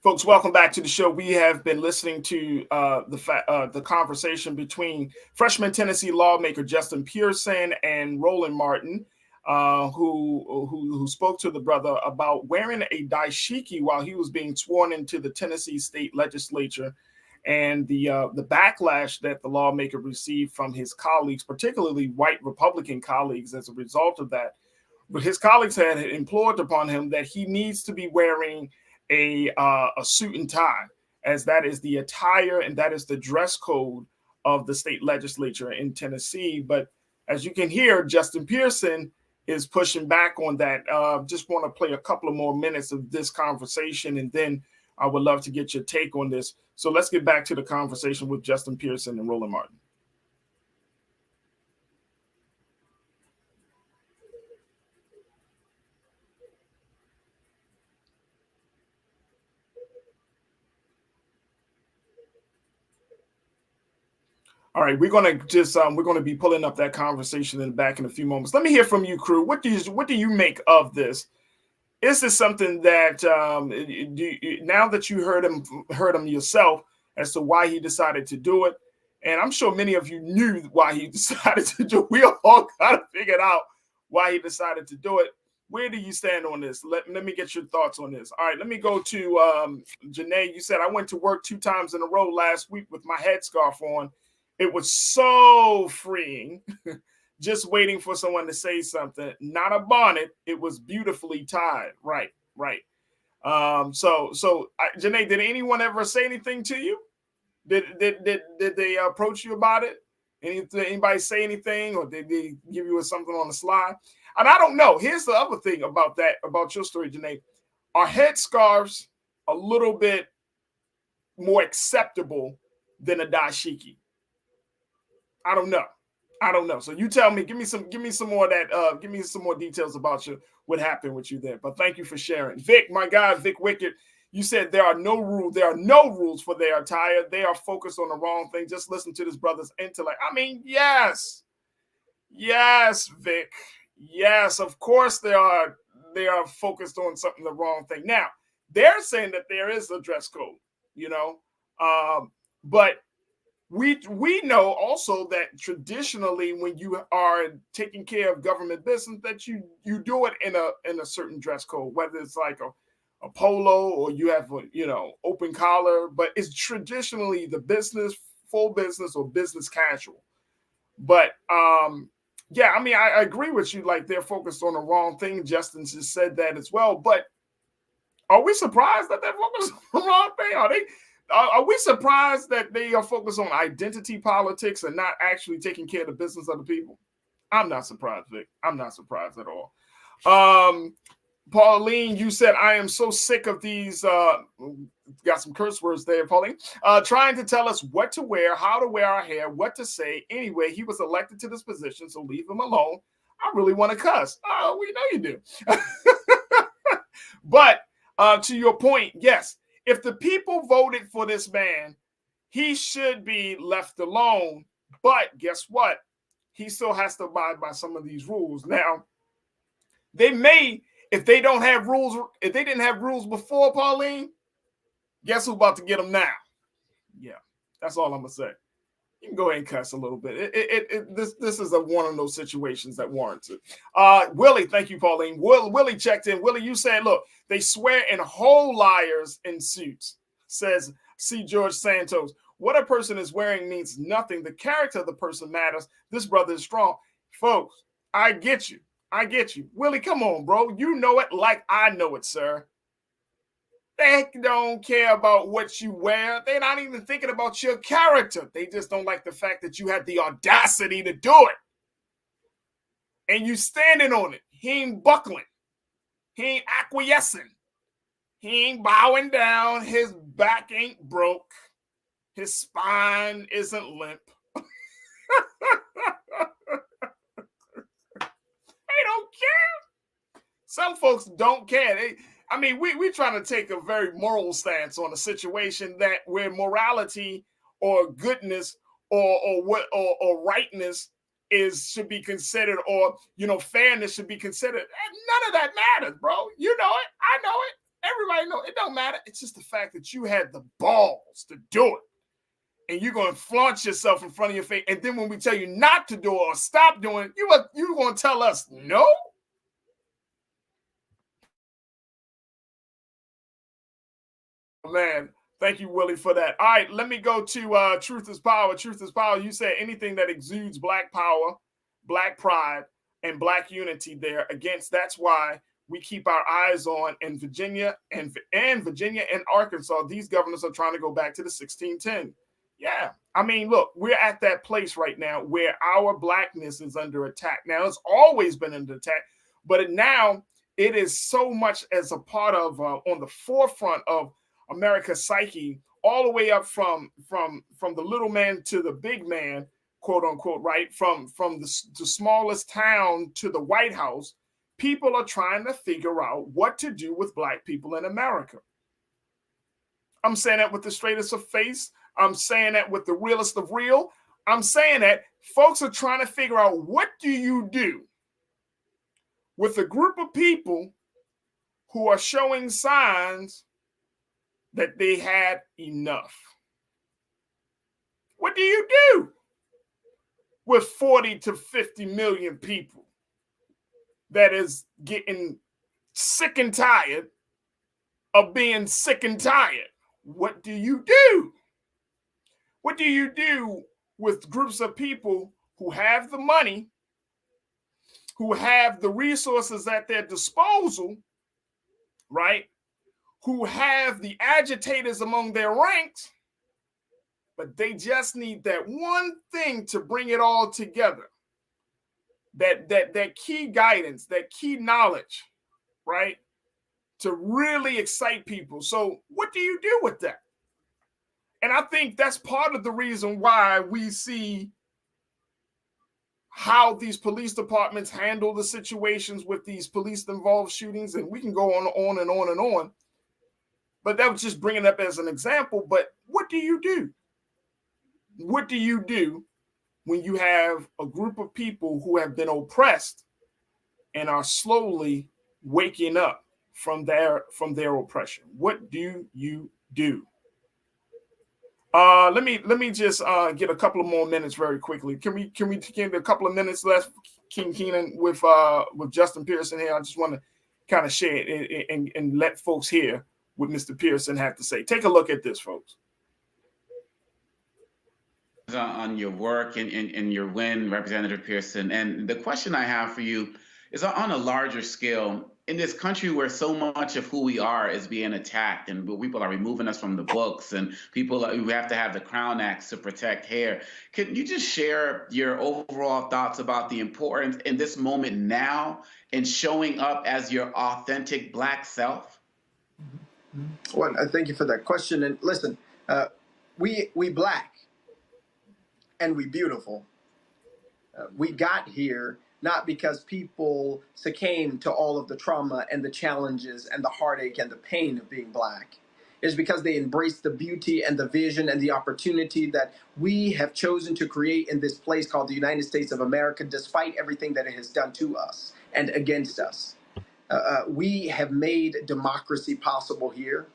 Folks, welcome back to the show. We have been listening to the conversation between freshman Tennessee lawmaker Justin Pearson and Roland Martin, who spoke to the brother about wearing a dashiki while he was being sworn into the Tennessee state legislature, and the backlash that the lawmaker received from his colleagues, particularly white Republican colleagues, as a result of that. But his colleagues had implored upon him that he needs to be wearing a suit and tie, as that is the attire and that is the dress code of the state legislature in Tennessee. But as you can hear, Justin Pearson is pushing back on that. Just want to play a couple of more minutes of this conversation, and then I would love to get your take on this. So let's get back to the conversation with Justin Pearson and Roland Martin. All right, we're gonna just we're gonna be pulling up that conversation in the back in a few moments. Let me hear from you, crew. What do you make of this? Is this something that now that you heard him yourself as to why he decided to do it? And I'm sure many of you knew why he decided to do it. We all kind of figured out why he decided to do it. Where do you stand on this? Let me get your thoughts on this. All right, let me go to Janae. You said, I went to work 2 times in a row last week with my headscarf on. It was so freeing, just waiting for someone to say something. Not a bonnet. It was beautifully tied. Right. So Janae, did anyone ever say anything to you? Did they approach you about it? Did anybody say anything, or did they give you something on the slide? And I don't know. Here's the other thing about that, about your story, Janae. Are headscarves a little bit more acceptable than a dashiki? I don't know. So you tell me. Give me some more of that. Give me some more details about what happened with you there. But thank you for sharing, Vic. My guy, Vic Wicked. You said there are no rules. There are no rules for their attire. They are focused on the wrong thing. Just listen to this brother's intellect. I mean, yes, Vic. Yes, of course they are. They are focused on something the wrong thing. Now they're saying that there is a dress code, but we know also that traditionally when you are taking care of government business, that you do it in a certain dress code, whether it's like a polo or you have open collar, but it's traditionally the business, full business or business casual. But yeah, I mean, I agree with you. Like, they're focused on the wrong thing. Justin just said that as well. But are we surprised that they're focused on the wrong thing? Are we surprised that they are focused on identity politics and not actually taking care of the business of the people? I'm not surprised, Vic. I'm not surprised at all. Pauline, you said, I am so sick of these, got some curse words there, Pauline, trying to tell us what to wear, how to wear our hair, what to say. Anyway, he was elected to this position, so leave him alone. I really want to cuss. Oh, we know you do. But to your point, yes, if the people voted for this man, he should be left alone. But guess what? He still has to abide by some of these rules. Now, they may, if they don't have rules, if they didn't have rules before, Pauline, guess who's about to get them now? Yeah, that's all I'm gonna say. You can go ahead and cuss a little bit. This is one of those situations that warrants it. Willie, thank you, Pauline. Willie checked in. Willie, you said, look, they swear in whole liars in suits, says C. George Santos. What a person is wearing means nothing. The character of the person matters. This brother is strong. Folks, I get you. Willie, come on, bro. You know it like I know it, sir. They don't care about what you wear. They're not even thinking about your character. They just don't like the fact that you had the audacity to do it. And you standing on it. He ain't buckling. He ain't acquiescing. He ain't bowing down. His back ain't broke. His spine isn't limp. They don't care. Some folks don't care. We're trying to take a very moral stance on a situation that where morality or goodness or rightness should be considered, or fairness should be considered. None of that matters, bro. You know it. I know it. Everybody know it. It don't matter. It's just the fact that you had the balls to do it. And you're going to flaunt yourself in front of your face. And then when we tell you not to do it or stop doing it, you're going to tell us no? Man, thank you, Willie, for that. All right, let me go to Truth is Power. Truth is Power. You said anything that exudes black power, black pride, and black unity there against. That's why we keep our eyes on in Virginia and Virginia and Arkansas. These governors are trying to go back to the 1610. Yeah. Look, we're at that place right now where our blackness is under attack. Now, it's always been under attack, but now it is so much as a part of on the forefront of America's psyche, all the way up from the little man to the big man, quote unquote, right? From the smallest town to the White House, people are trying to figure out what to do with Black people in America. I'm saying that with the straightest of face. I'm saying that with the realest of real. I'm saying that folks are trying to figure out, what do you do with a group of people who are showing signs that they had enough? What do you do with 40 to 50 million people that is getting sick and tired of being sick and tired? What do you do? What do you do with groups of people who have the money, who have the resources at their disposal, right? Who have the agitators among their ranks, but they just need that one thing to bring it all together. That key guidance, that key knowledge, right? To really excite people. So what do you do with that? And I think that's part of the reason why we see how these police departments handle the situations with these police-involved shootings, and we can go on and on and on. But that was just bringing it up as an example. But what do you do? What do you do when you have a group of people who have been oppressed and are slowly waking up from their oppression? What do you do? Let me just get a couple of more minutes very quickly. Can we get a couple of minutes left, King Keenan, with Justin Pearson here? I just want to kind of share it and let folks hear what Mr. Pearson had to say. Take a look at this, folks. On your work and your win, Representative Pearson. And the question I have for you is on a larger scale. In this country where so much of who we are is being attacked and people are removing us from the books and people who have to have the Crown Acts to protect hair, can you just share your overall thoughts about the importance in this moment now in showing up as your authentic Black self? Well, I thank you for that question. And listen, we Black and we beautiful. We got here not because people succumbed to all of the trauma and the challenges and the heartache and the pain of being Black. It's because they embraced the beauty and the vision and the opportunity that we have chosen to create in this place called the United States of America, despite everything that it has done to us and against us. We have made democracy possible here.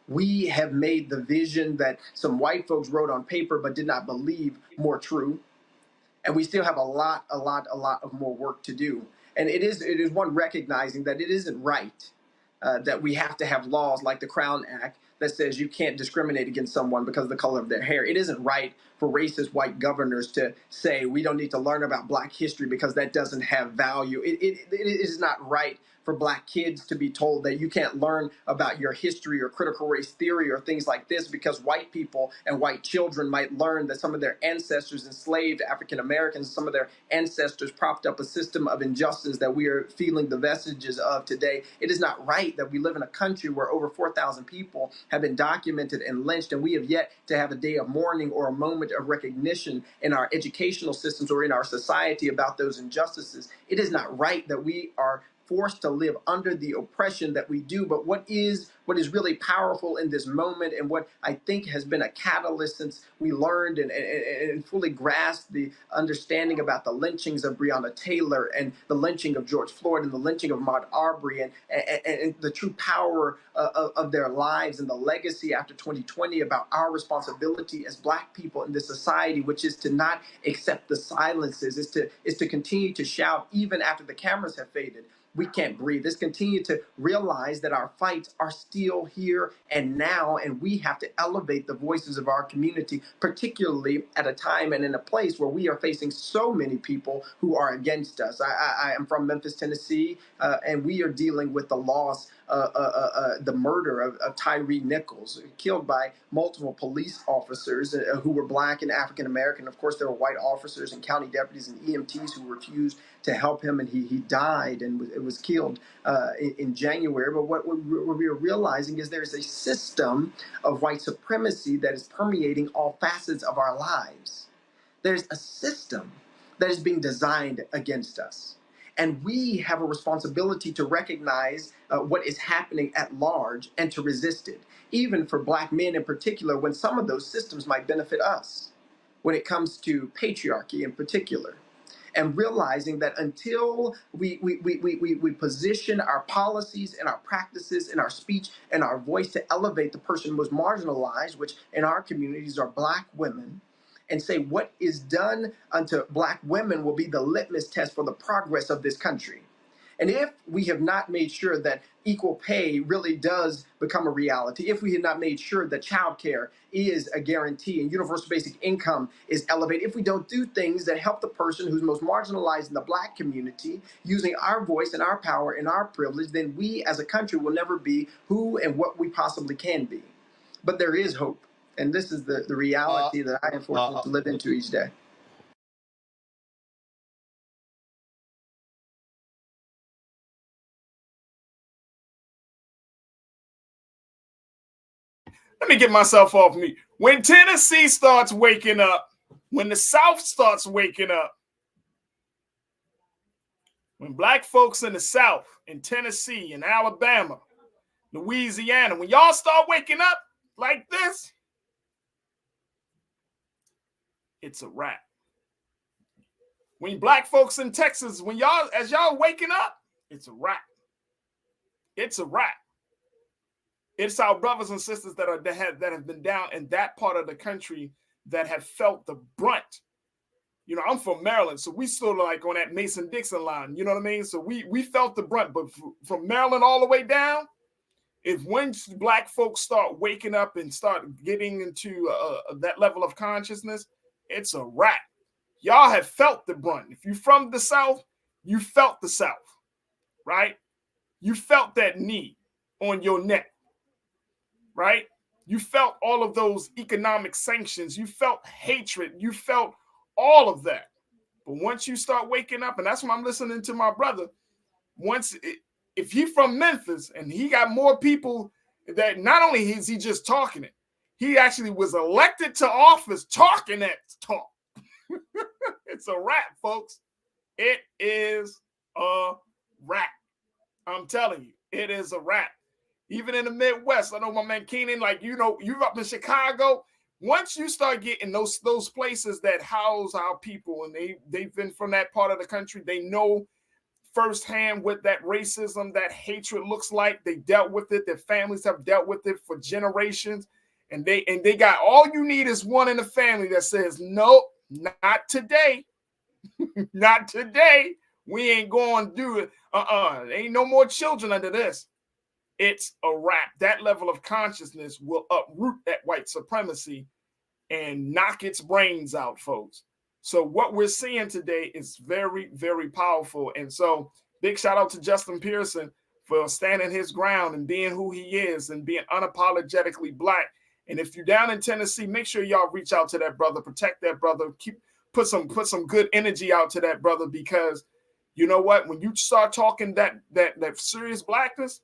We have made the vision that some white folks wrote on paper but did not believe more true. And we still have a lot of more work to do. And it is one recognizing that it isn't right that we have to have laws like the Crown Act that says you can't discriminate against someone because of the color of their hair. It isn't right for racist white governors to say we don't need to learn about Black history because that doesn't have value. It is not right for Black kids to be told that you can't learn about your history or critical race theory or things like this because white people and white children might learn that some of their ancestors enslaved African Americans, some of their ancestors propped up a system of injustice that we are feeling the vestiges of today. It is not right that we live in a country where over 4,000 people have been documented and lynched, and we have yet to have a day of mourning or a moment of recognition in our educational systems or in our society about those injustices. It is not right that we are forced to live under the oppression that we do. But what is really powerful in this moment, and what I think has been a catalyst since we learned and fully grasped the understanding about the lynchings of Breonna Taylor and the lynching of George Floyd and the lynching of Ahmaud Arbery and the true power of their lives and the legacy after 2020 about our responsibility as Black people in this society, which is to not accept the silences, is to continue to shout even after the cameras have faded. We can't breathe. Let's continue to realize that our fights are still here and now, and we have to elevate the voices of our community, particularly at a time and in a place where we are facing so many people who are against us. I am from Memphis, Tennessee, and we are dealing with the loss, the murder of Tyree Nichols, killed by multiple police officers who were Black and African American. Of course, there were white officers and county deputies and EMTs who refused to help him, and he died, and was killed in January. But what we are realizing is there's a system of white supremacy that is permeating all facets of our lives. There's a system that is being designed against us. And we have a responsibility to recognize what is happening at large and to resist it, even for Black men in particular, when some of those systems might benefit us, when it comes to patriarchy in particular. And realizing that until we position our policies and our practices and our speech and our voice to elevate the person most marginalized, which in our communities are Black women, and say what is done unto Black women will be the litmus test for the progress of this country. And if we have not made sure that equal pay really does become a reality, if we have not made sure that childcare is a guarantee and universal basic income is elevated, if we don't do things that help the person who's most marginalized in the Black community, using our voice and our power and our privilege, then we as a country will never be who and what we possibly can be. But there is hope. And this is the reality that I am fortunate to live into each day. Let me get myself off me. When Tennessee starts waking up, when the South starts waking up, when Black folks in the South, in Tennessee, in Alabama, Louisiana, when y'all start waking up like this, it's a wrap. When Black folks in Texas, when y'all, as y'all waking up, it's a wrap. It's a wrap. It's our brothers and sisters that have been down in that part of the country that have felt the brunt. You know, I'm from Maryland, so we sort of like on that Mason-Dixon line, you know what I mean? So we felt the brunt, but from Maryland all the way down, if once Black folks start waking up and start getting into that level of consciousness, it's a wrap. Y'all have felt the brunt. If you're from the South, you felt the South, right? You felt that knee on your neck, right? You felt all of those economic sanctions. You felt hatred. You felt all of that. But once you start waking up, and that's why I'm listening to my brother, if he from Memphis and he got more people that not only is he just talking it, he actually was elected to office talking that talk. It's a wrap, folks. It is a wrap. I'm telling you, it is a wrap. Even in the Midwest, I know my man Keenan, like, you know, you're up in Chicago. Once you start getting those places that house our people, and they've been from that part of the country, they know firsthand what that racism, that hatred looks like. They dealt with it. Their families have dealt with it for generations. And they got, all you need is one in the family that says, nope, not today. Not today. We ain't going to do it. There ain't no more children under this. It's a wrap. That level of consciousness will uproot that white supremacy and knock its brains out, folks. So what we're seeing today is very, very powerful. And so big shout out to Justin Pearson for standing his ground and being who he is and being unapologetically Black. And if you're down in Tennessee, make sure y'all reach out to that brother, protect that brother, put some good energy out to that brother, because you know what? When you start talking that serious Blackness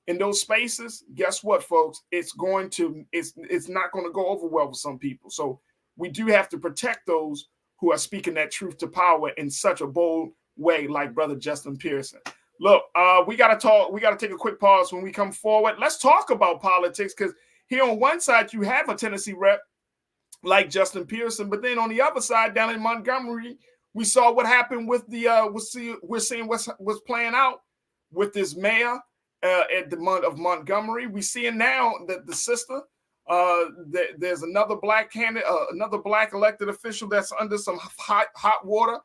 in those spaces, guess what, folks? It's not going to go over well with some people. So we do have to protect those who are speaking that truth to power in such a bold way, like Brother Justin Pearson. Look, we got to take a quick pause. When we come forward, let's talk about politics, because here on one side, you have a Tennessee rep like Justin Pearson, but then on the other side, down in Montgomery, we saw what happened with the we're seeing what's playing out with this mayor at the month of Montgomery. We seeing now that the sister, there's another Black candidate, another Black elected official that's under some hot water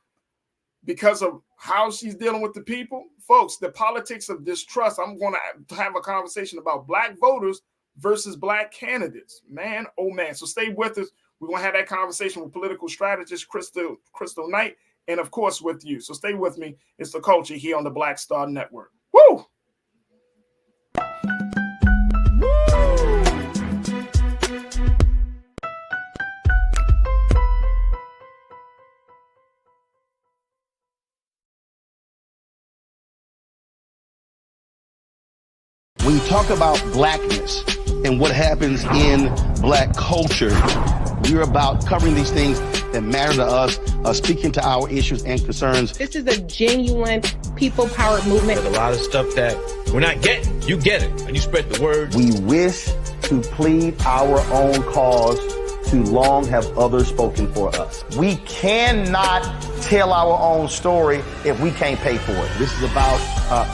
because of how she's dealing with the people. Folks, the politics of distrust. I'm going to have a conversation about Black voters versus Black candidates. Man, oh man. So stay with us. We're going to have that conversation with political strategist Crystal Knight, and of course with you. So stay with me. It's The Culture here on the Black Star Network. Woo! When you talk about blackness and what happens in black culture, we're about covering these things that matter to us, speaking to our issues and concerns. This is a genuine people-powered movement. There's a lot of stuff that we're not getting. You get it, and you spread the word. We wish to plead our own cause. Too long have others spoken for us. We cannot tell our own story if we can't pay for it. This is about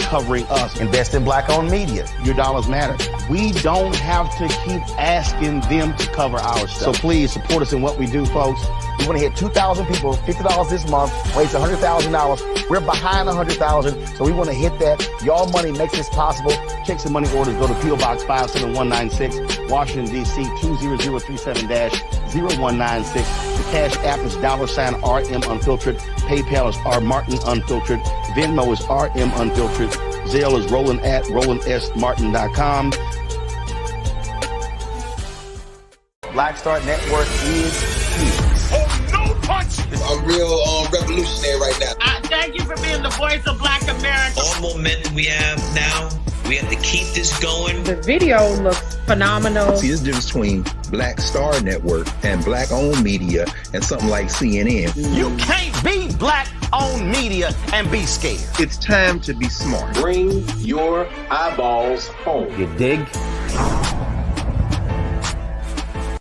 covering us. Invest in black-owned media. Your dollars matter. We don't have to keep asking them to cover our stuff. So please support us in what we do, folks. We want to hit 2,000 people, $50 this month, raise $100,000. We're behind 100,000, so we want to hit that. Y'all money makes this possible. Checks and money orders go to P.O. Box 57196, Washington, D.C. 20037-0196. The Cash App is $RM Unfiltered. PayPal is R Martin Unfiltered. Venmo is RM Unfiltered. Zelle is Roland at RolandSMartin.com. Black Star Network is here. Oh, no punch! I'm real revolutionary right now. Thank you for being the voice of Black America. All momentum we have now, we have to keep this going. The video looks phenomenal. See, there's a difference between Black Star Network and black-owned media and something like CNN. You can't be black-owned media and be scared. It's time to be smart. Bring your eyeballs home. You dig?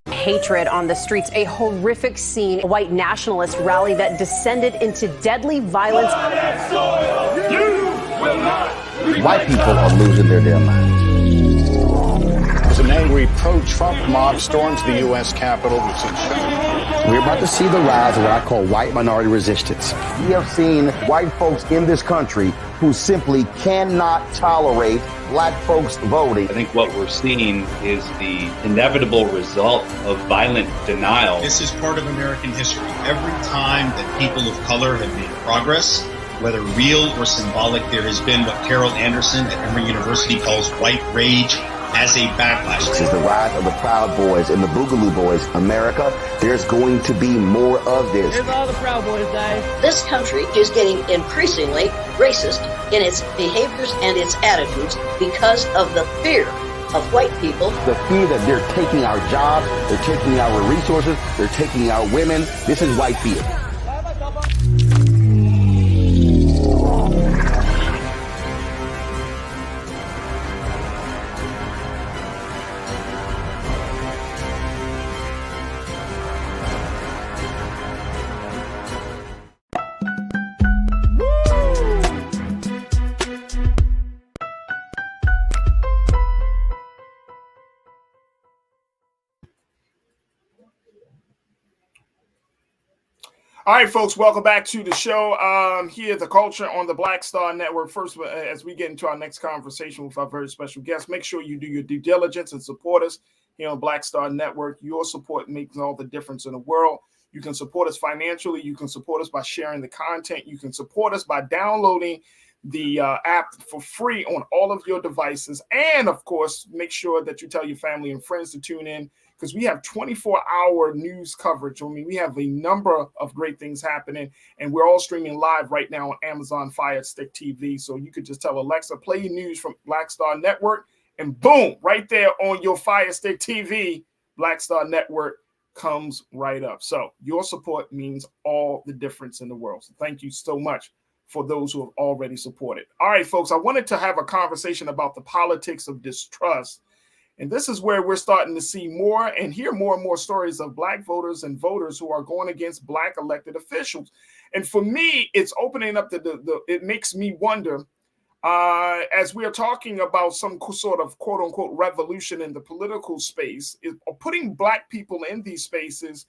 Hatred on the streets, a horrific scene, a white nationalist rally that descended into deadly violence. White people are losing their damn minds. As an angry pro-Trump mob storms the U.S. Capitol, we're about to see the rise of what I call white minority resistance. We have seen white folks in this country who simply cannot tolerate black folks voting. I think what we're seeing is the inevitable result of violent denial. This is part of American history. Every time that people of color have made progress, whether real or symbolic, there has been what Carol Anderson at Emory University calls white rage as a backlash. This is the rise of the Proud Boys and the Boogaloo Boys. America, there's going to be more of this. There's all the Proud Boys, guys. This country is getting increasingly racist in its behaviors and its attitudes because of the fear of white people. The fear that they're taking our jobs, they're taking our resources, they're taking our women. This is white fear. All right, folks, welcome back to the show. Here, The Culture on the Black Star Network. First, as we get into our next conversation with our very special guest, make sure you do your due diligence and support us here on Black Star Network. Your support makes all the difference in the world. You can support us financially. You can support us by sharing the content. You can support us by downloading the app for free on all of your devices. And, of course, make sure that you tell your family and friends to tune in, because we have 24-hour news coverage. I mean, we have a number of great things happening, and we're all streaming live right now on Amazon Fire Stick TV. So you could just tell Alexa, play your news from Black Star Network, and boom, right there on your Fire Stick TV, Black Star Network comes right up. So your support means all the difference in the world. So thank you so much for those who have already supported. All right, folks, I wanted to have a conversation about the politics of distrust. And this is where we're starting to see more and hear more and more stories of black voters and voters who are going against black elected officials. And for me, it's opening up it makes me wonder, as we are talking about some sort of quote unquote revolution in the political space, putting black people in these spaces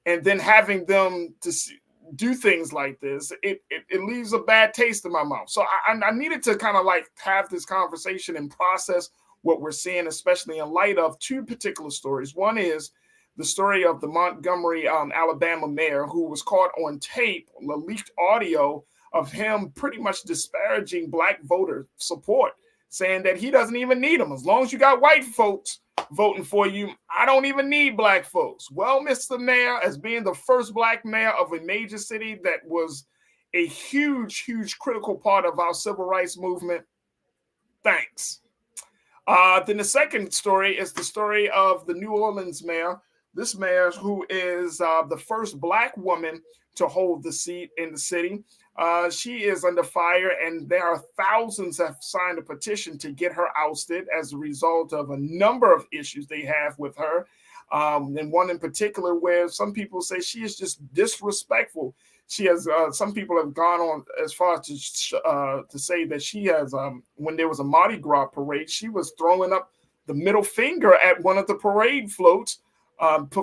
and then having them to do things like this, it leaves a bad taste in my mouth. So I needed to kind of like have this conversation and process what we're seeing, especially in light of two particular stories. One is the story of the Montgomery, Alabama mayor who was caught on tape, the leaked audio of him pretty much disparaging black voter support, saying that he doesn't even need them. As long as you got white folks voting for you, I don't even need black folks. Well, Mr. Mayor, as being the first black mayor of a major city that was a huge, huge critical part of our civil rights movement, thanks. Then the second story is the story of the New Orleans mayor. This mayor, who is the first Black woman to hold the seat in the city, she is under fire, and there are thousands that have signed a petition to get her ousted as a result of a number of issues they have with her. And one in particular where some people say she is just disrespectful. She has some people have gone on as far as to say that she has when there was a Mardi Gras parade, she was throwing up the middle finger at one of the parade floats.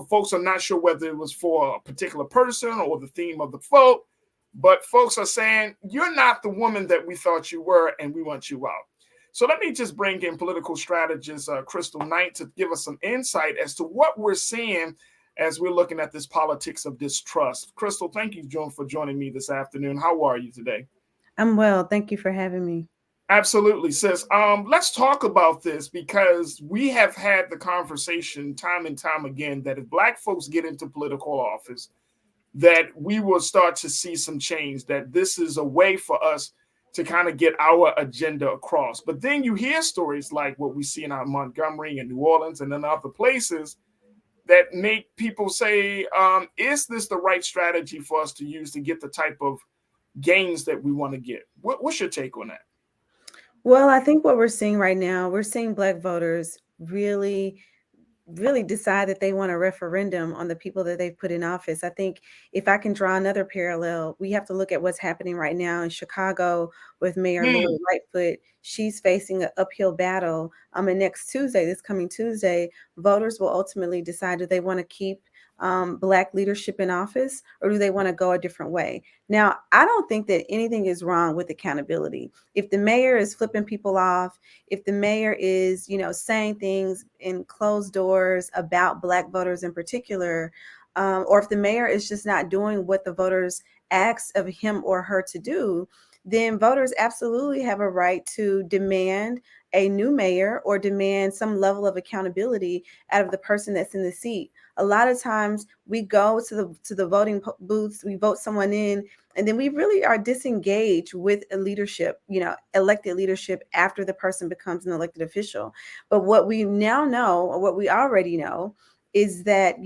Folks are not sure whether it was for a particular person or the theme of the float, but folks are saying you're not the woman that we thought you were, and we want you out. So let me just bring in political strategist Crystal Knight to give us some insight as to what we're seeing as we're looking at this politics of distrust. Crystal, thank you, Joan, for joining me this afternoon. How are you today? I'm well. Thank you for having me. Absolutely, sis. Let's talk about this because we have had the conversation time and time again that if Black folks get into political office, that we will start to see some change, that this is a way for us to kind of get our agenda across. But then you hear stories like what we see in Montgomery and New Orleans and in other places that make people say, is this the right strategy for us to use to get the type of gains that we want to get? What's your take on that? Well, I think what we're seeing right now, we're seeing Black voters really decide that they want a referendum on the people that they've put in office. I think if I can draw another parallel, we have to look at what's happening right now in Chicago with Mayor Lori Lightfoot. She's facing an uphill battle. And next Tuesday, this coming Tuesday, voters will ultimately decide, do they want to keep Black leadership in office, or do they want to go a different way? Now, I don't think that anything is wrong with accountability. If the mayor is flipping people off, if the mayor is, saying things in closed doors about Black voters in particular, or if the mayor is just not doing what the voters asked of him or her to do, then voters absolutely have a right to demand a new mayor or demand some level of accountability out of the person that's in the seat. A lot of times we go to the voting booths, we vote someone in, and then we really are disengaged with a leadership, elected leadership after the person becomes an elected official. But what we now know, or what we already know, is that,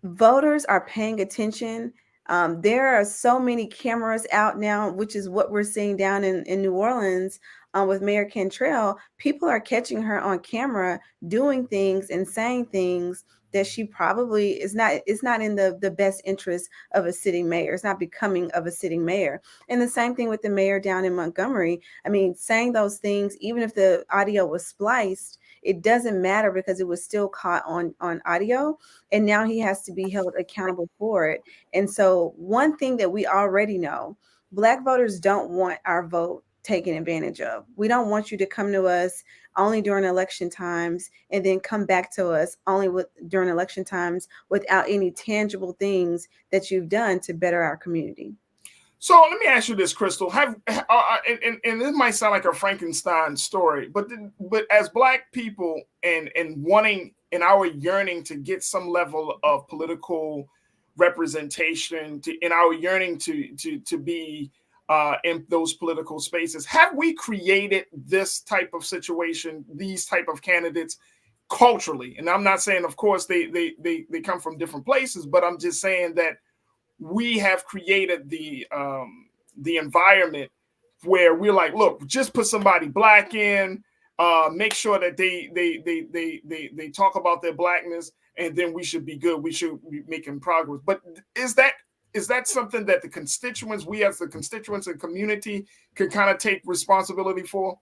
voters are paying attention. There are so many cameras out now, which is what we're seeing down in New Orleans with Mayor Cantrell. People are catching her on camera doing things and saying things that she probably is not in the best interest of a sitting mayor. It's not becoming of a sitting mayor. And the same thing with the mayor down in Montgomery. I mean, saying those things, even if the audio was spliced, it doesn't matter because it was still caught on audio, and now he has to be held accountable for it. And so one thing that we already know, Black voters don't want our vote taken advantage of. We don't want you to come to us only during election times and then come back to us only during election times without any tangible things that you've done to better our community. So let me ask you this, Crystal. And this might sound like a Frankenstein story, but as Black people and wanting in our yearning to get some level of political representation, in our yearning to be in those political spaces, have we created this type of situation, these type of candidates culturally? And I'm not saying, of course, they come from different places, but I'm just saying that we have created the environment where we're like, look, just put somebody Black in, make sure that they talk about their Blackness, and then we should be good. We should be making progress. But is that something that the constituents, we as the constituents and community, could kind of take responsibility for?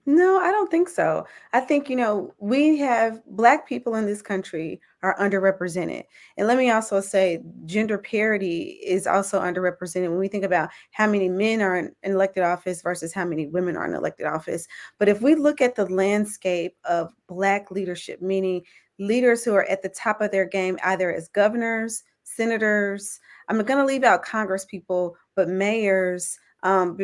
No, I don't think so. I think, we have Black people in this country are underrepresented. And let me also say gender parity is also underrepresented when we think about how many men are in elected office versus how many women are in elected office. But if we look at the landscape of Black leadership, meaning leaders who are at the top of their game, either as governors, senators, I'm going to leave out Congress people, but mayors,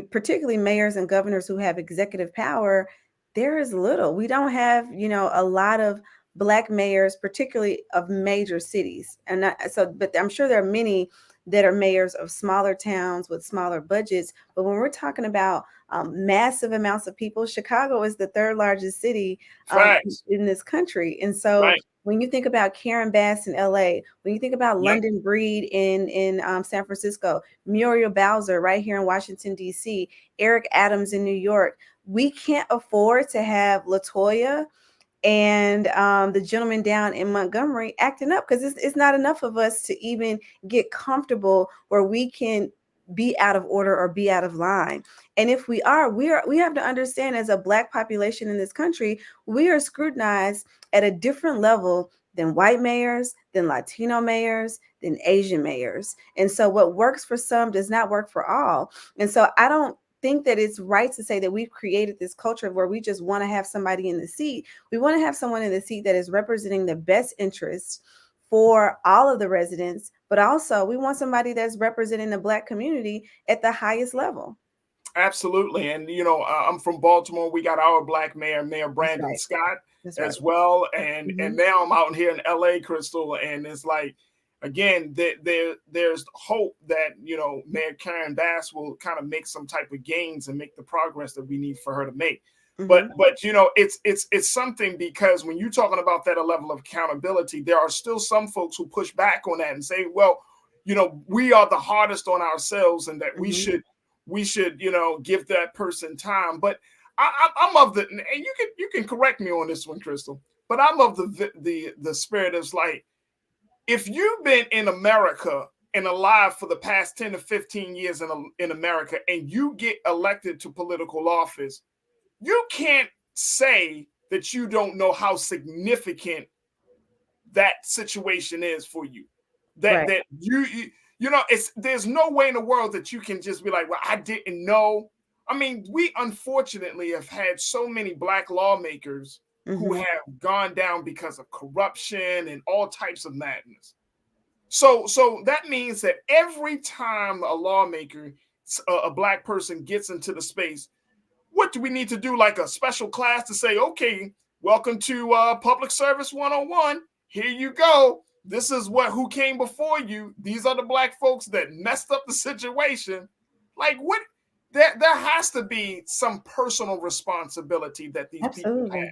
particularly mayors and governors who have executive power, there is little. We don't have, a lot of Black mayors, particularly of major cities. But I'm sure there are many that are mayors of smaller towns with smaller budgets. But when we're talking about massive amounts of people, Chicago is the third largest city in this country. And so when you think about Karen Bass in LA, when you think about London Breed in San Francisco, Muriel Bowser right here in Washington, D.C., Eric Adams in New York, we can't afford to have LaToya and the gentleman down in Montgomery acting up, because it's not enough of us to even get comfortable where we can be out of order or be out of line. And if we have to understand, as a Black population in this country, we are scrutinized at a different level than white mayors, than Latino mayors, than Asian mayors. And so what works for some does not work for all. And so I don't think that it's right to say that we've created this culture where we just want to have somebody in the seat. We want to have someone in the seat that is representing the best interests for all of the residents, but also we want somebody that's representing the Black community at the highest level. Absolutely. And, you know, I'm from Baltimore. We got our Black mayor, Mayor Brandon Scott, as well. And and now I'm out here in LA, Crystal, and it's like, again, there's hope that, you know, Mayor Karen Bass will kind of make some type of gains and make the progress that we need for her to make. But you know, it's something, because when you're talking about that level of accountability, there are still some folks who push back on that and say, well, you know, we are the hardest on ourselves, and that we should, you know, give that person time. But I'm of the, and you can correct me on this one, Crystal, but I'm of the spirit is like, if you've been in America and alive for the past 10 to 15 years in America, and you get elected to political office, you can't say that you don't know how significant that situation is for you. That you know, there's no way in the world that you can just be like, well, I didn't know. I mean, we unfortunately have had so many Black lawmakers who have gone down because of corruption and all types of madness. So that means that every time a lawmaker, a Black person, gets into the space, what do we need to do? Like a special class to say, okay, welcome to Public Service 101. Here you go. This is who came before you. These are the Black folks that messed up the situation. Like, what? There has to be some personal responsibility that these people have.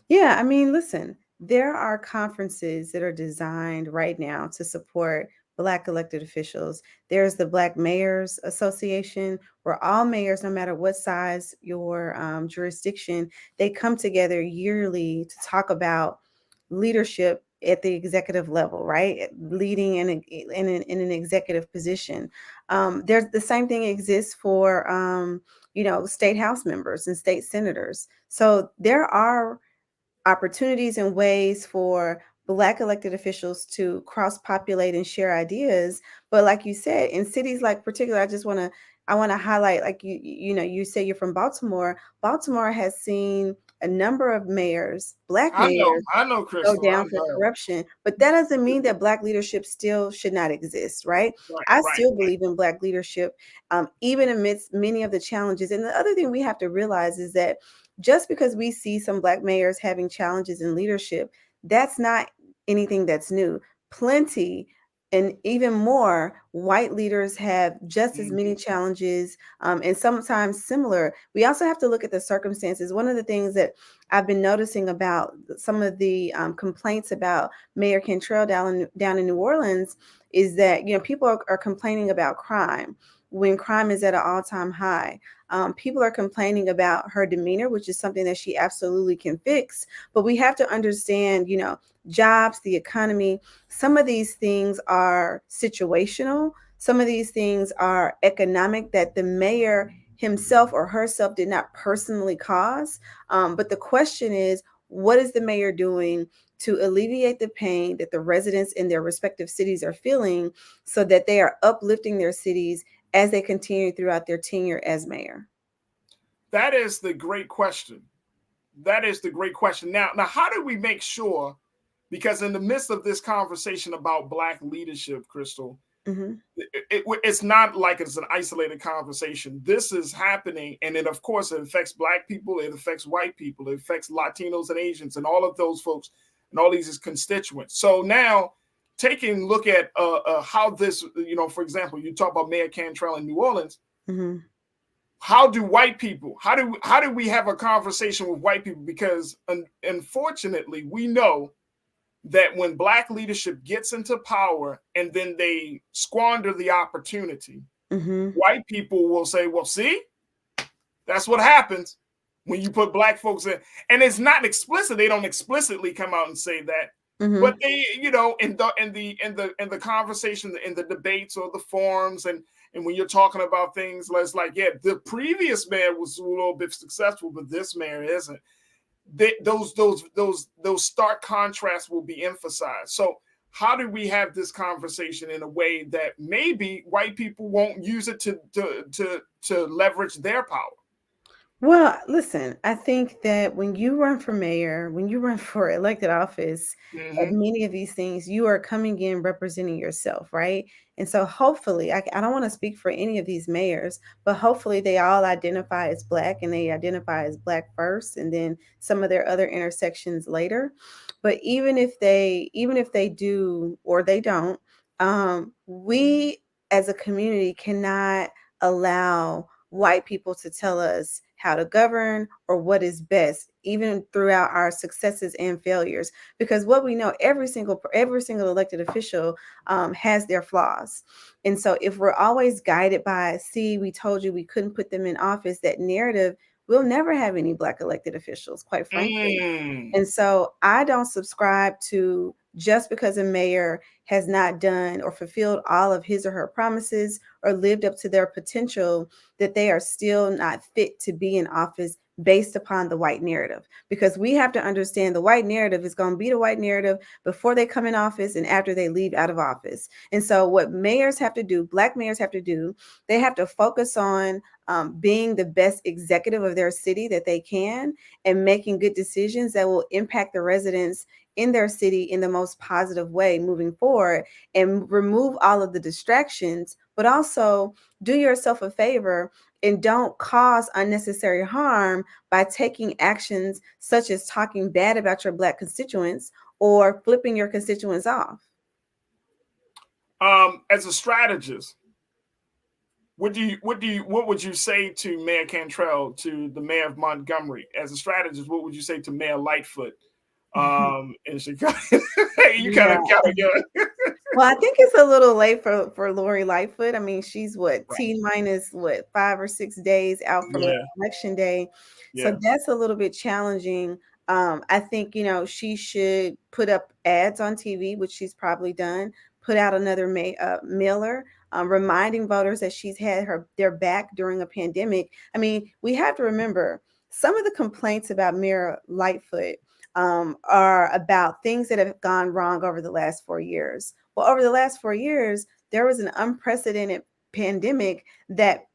Yeah, I mean, listen, there are conferences that are designed right now to support Black elected officials. There's the Black Mayors Association, where all mayors, no matter what size your jurisdiction, they come together yearly to talk about leadership at the executive level, right? Leading in an executive position. There's the same thing exists for, you know, state house members and state senators. So there are opportunities and ways for Black elected officials to cross-populate and share ideas. But like you said, in cities like particular, I want to highlight, like you know, you say you're from Baltimore. Baltimore has seen a number of mayors, Black mayors, I know, Crystal, go down for corruption, but that doesn't mean that Black leadership still should not exist, right? I still believe in Black leadership, even amidst many of the challenges. And the other thing we have to realize is that just because we see some Black mayors having challenges in leadership, that's not anything that's new. Plenty and even more white leaders have just as many challenges, and sometimes similar. We also have to look at the circumstances. One of the things that I've been noticing about some of the complaints about Mayor Cantrell down in New Orleans is that, you know, people are complaining about crime when crime is at an all-time high. People are complaining about her demeanor, which is something that she absolutely can fix. But we have to understand, you know, jobs, the economy, some of these things are situational. Some of these things are economic that the mayor himself or herself did not personally cause. But the question is, what is the mayor doing to alleviate the pain that the residents in their respective cities are feeling, so that they are uplifting their cities as they continue throughout their tenure as mayor? That is the great question. That is the great question. Now, how do we make sure, because in the midst of this conversation about Black leadership, Crystal, it's not like it's an isolated conversation. This is happening, and it, of course, it affects Black people, it affects white people, it affects Latinos and Asians and all of those folks and all these constituents. So now, taking a look at how this, for example, you talk about Mayor Cantrell in New Orleans. Mm-hmm. How do white people, how do we have a conversation with white people? Because unfortunately, we know that when Black leadership gets into power and then they squander the opportunity, white people will say, well, see, that's what happens when you put Black folks in. And it's not explicit. They don't explicitly come out and say that. But they, in the conversation, in the debates or the forums, and when you're talking about things, it's like, yeah, the previous mayor was a little bit successful, but this mayor isn't. Those stark contrasts will be emphasized. So how do we have this conversation in a way that maybe white people won't use it to leverage their power? Well, listen, I think that when you run for mayor, when you run for elected office, many of these things, you are coming in representing yourself, right? And so hopefully, I don't want to speak for any of these mayors, but hopefully they all identify as Black, and they identify as Black first, and then some of their other intersections later. But even if they do or they don't, we as a community cannot allow white people to tell us how to govern or what is best, even throughout our successes and failures. Because what we know, every single elected official has their flaws. And so if we're always guided by, see, we told you we couldn't put them in office, that narrative, we'll never have any Black elected officials, quite frankly. And so I don't subscribe to just because a mayor has not done or fulfilled all of his or her promises or lived up to their potential, that they are still not fit to be in office based upon the white narrative. Because we have to understand the white narrative is going to be the white narrative before they come in office and after they leave out of office. And so what mayors have to do, Black mayors have to do, they have to focus on being the best executive of their city that they can, and making good decisions that will impact the residents in their city in the most positive way moving forward, and remove all of the distractions, but also do yourself a favor and don't cause unnecessary harm by taking actions such as talking bad about your Black constituents or flipping your constituents off. As a strategist, what would you say to Mayor Cantrell, to the mayor of Montgomery? As a strategist, what would you say to Mayor Lightfoot in Chicago? You kind of Well, I think it's a little late for Lori Lightfoot. I mean, she's T-minus 5 or 6 days out from election day. So that's a little bit challenging. I think, she should put up ads on TV, which she's probably done, put out another mailer, reminding voters that she's had their back during a pandemic. I mean, we have to remember some of the complaints about Mayor Lightfoot are about things that have gone wrong over the last 4 years. Well, over the last 4 years, there was an unprecedented pandemic that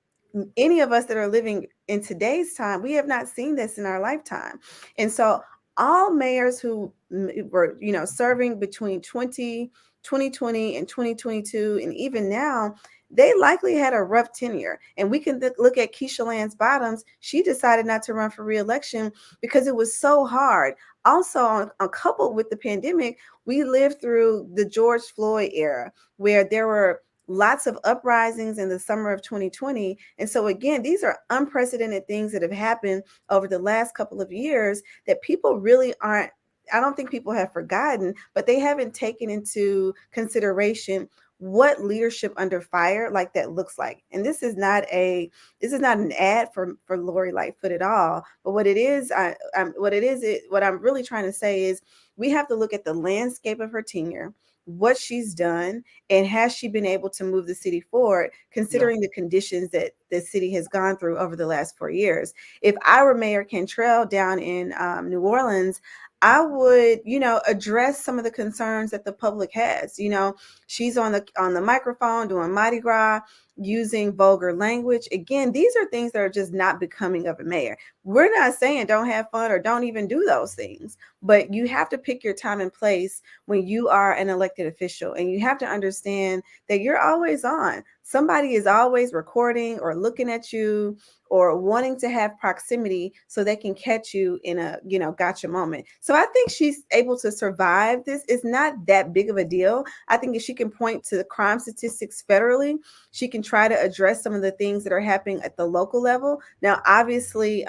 any of us that are living in today's time, we have not seen this in our lifetime. And so all mayors who were, serving between 2020 and 2022, and even now, they likely had a rough tenure. And we can look at Keisha Lance Bottoms. She decided not to run for re-election because it was so hard. Also, coupled with the pandemic, we lived through the George Floyd era, where there were lots of uprisings in the summer of 2020. And so again, these are unprecedented things that have happened over the last couple of years that people really aren't, I don't think people have forgotten, but they haven't taken into consideration what leadership under fire like that looks like. And this is not an ad for Lori Lightfoot at all. But what I'm really trying to say is we have to look at the landscape of her tenure, what she's done, and has she been able to move the city forward, considering the conditions that the city has gone through over the last 4 years. If I were Mayor Cantrell down in New Orleans, I would, address some of the concerns that the public has. She's on the microphone doing Mardi Gras, using vulgar language. Again, these are things that are just not becoming of a mayor. We're not saying don't have fun or don't even do those things, but you have to pick your time and place when you are an elected official, and you have to understand that you're always on. Somebody is always recording or looking at you or wanting to have proximity so they can catch you in a, gotcha moment. So I think she's able to survive this. It's not that big of a deal. I think if she can point to the crime statistics federally, she can try to address some of the things that are happening at the local level. Now, obviously,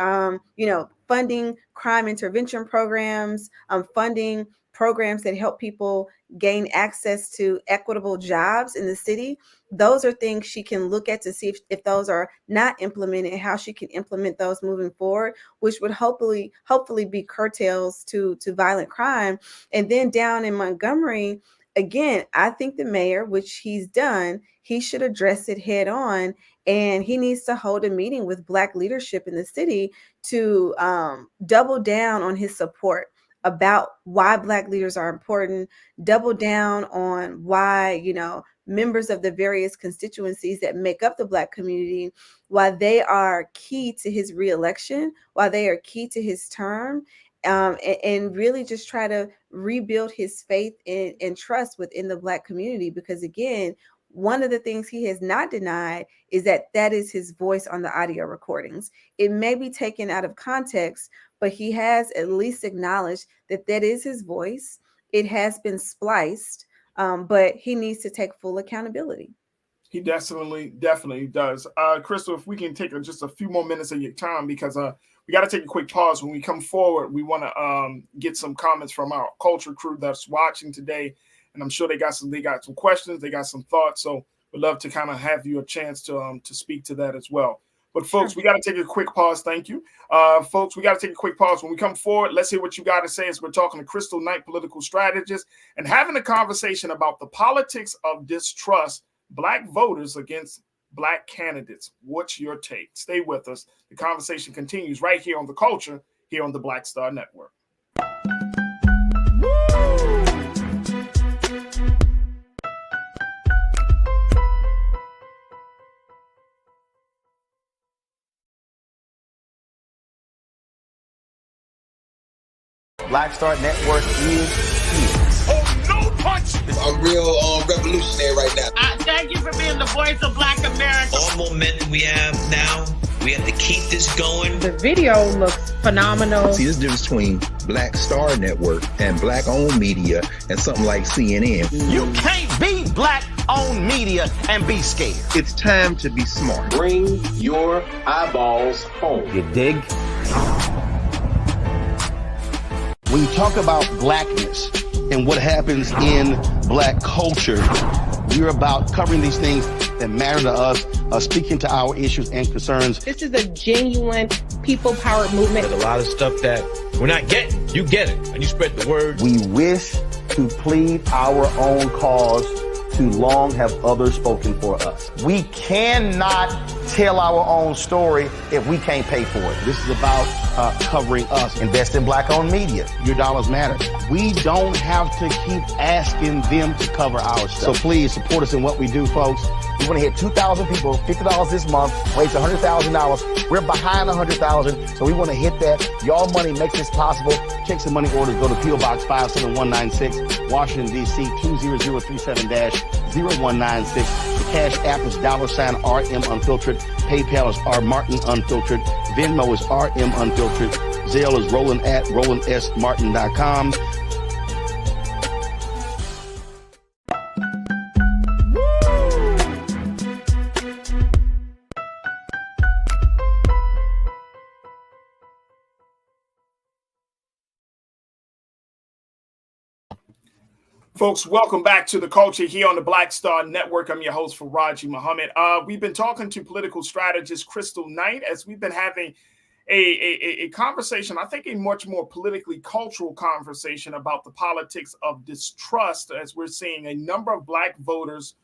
funding crime intervention programs, funding programs that help people gain access to equitable jobs in the city. Those are things she can look at to see if those are not implemented, how she can implement those moving forward, which would hopefully be curtails to violent crime. And then down in Montgomery, again, I think the mayor, which he's done, he should address it head on, and he needs to hold a meeting with Black leadership in the city to double down on his support about why Black leaders are important, double down on why, members of the various constituencies that make up the Black community, why they are key to his reelection, why they are key to his term, and really just try to rebuild his faith and trust within the Black community. Because again, one of the things he has not denied is that is his voice on the audio recordings. It may be taken out of context, but he has at least acknowledged that is his voice. It has been spliced, but he needs to take full accountability. He definitely does. Crystal, if we can take just a few more minutes of your time, because we got to take a quick pause. When we come forward, we want to get some comments from our culture crew that's watching today, and I'm sure they got some questions, they got some thoughts. So we'd love to kind of have you a chance to speak to that as well. But folks, we got to take a quick pause. Thank you. Folks, we got to take a quick pause. When we come forward, let's hear what you got to say as we're talking to Crystal Knight, political strategist, and having a conversation about the politics of distrust, Black voters against Black candidates. What's your take? Stay with us. The conversation continues right here on The Culture, here on the Black Star Network. Black Star Network is here. Oh, no punch! I'm real revolutionary right now. Thank you for being the voice of Black America. All momentum we have now, we have to keep this going. The video looks phenomenal. See, this difference between Black Star Network and Black-owned media and something like CNN. You can't be Black-owned media and be scared. It's time to be smart. Bring your eyeballs home. You dig? When you talk about Blackness and what happens in Black culture, we're about covering these things that matter to us, speaking to our issues and concerns. This is a genuine people-powered movement. There's a lot of stuff that we're not getting. You get it, and you spread the word. We wish to plead our own cause. Too long have others spoken for us. We cannot tell our own story if we can't pay for it. This is about covering us. Invest in Black-owned media. Your dollars matter. We don't have to keep asking them to cover our stuff. So please support us in what we do, folks. We want to hit 2,000 people, $50 this month, raise $100,000. We're behind $100,000, so we want to hit that. Y'all money makes this possible. Check some money orders. Go to P.O. Box 57196, Washington, D.C. 20037-0196. The Cash App is $RM Unfiltered. PayPal is R Martin Unfiltered. Venmo is RM Unfiltered. Zelle is Roland at RolandSMartin.com. Folks, welcome back to The Culture here on the Black Star Network. I'm your host, Farajii Muhammad. We've been talking to political strategist Crystal Knight as we've been having a conversation, I think a much more politically cultural conversation about the politics of distrust, as we're seeing a number of Black voters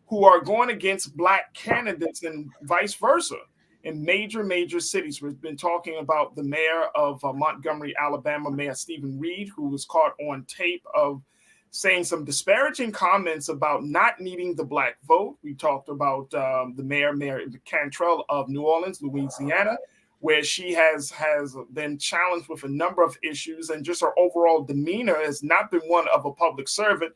who are going against Black candidates and vice versa in major cities. We've been talking about the mayor of Montgomery, Alabama, Mayor Stephen Reed, who was caught on tape of saying some disparaging comments about not needing the black vote. We talked about the Mayor Cantrell of New Orleans, Louisiana, where she has been challenged with a number of issues, and just her overall demeanor has not been one of a public servant,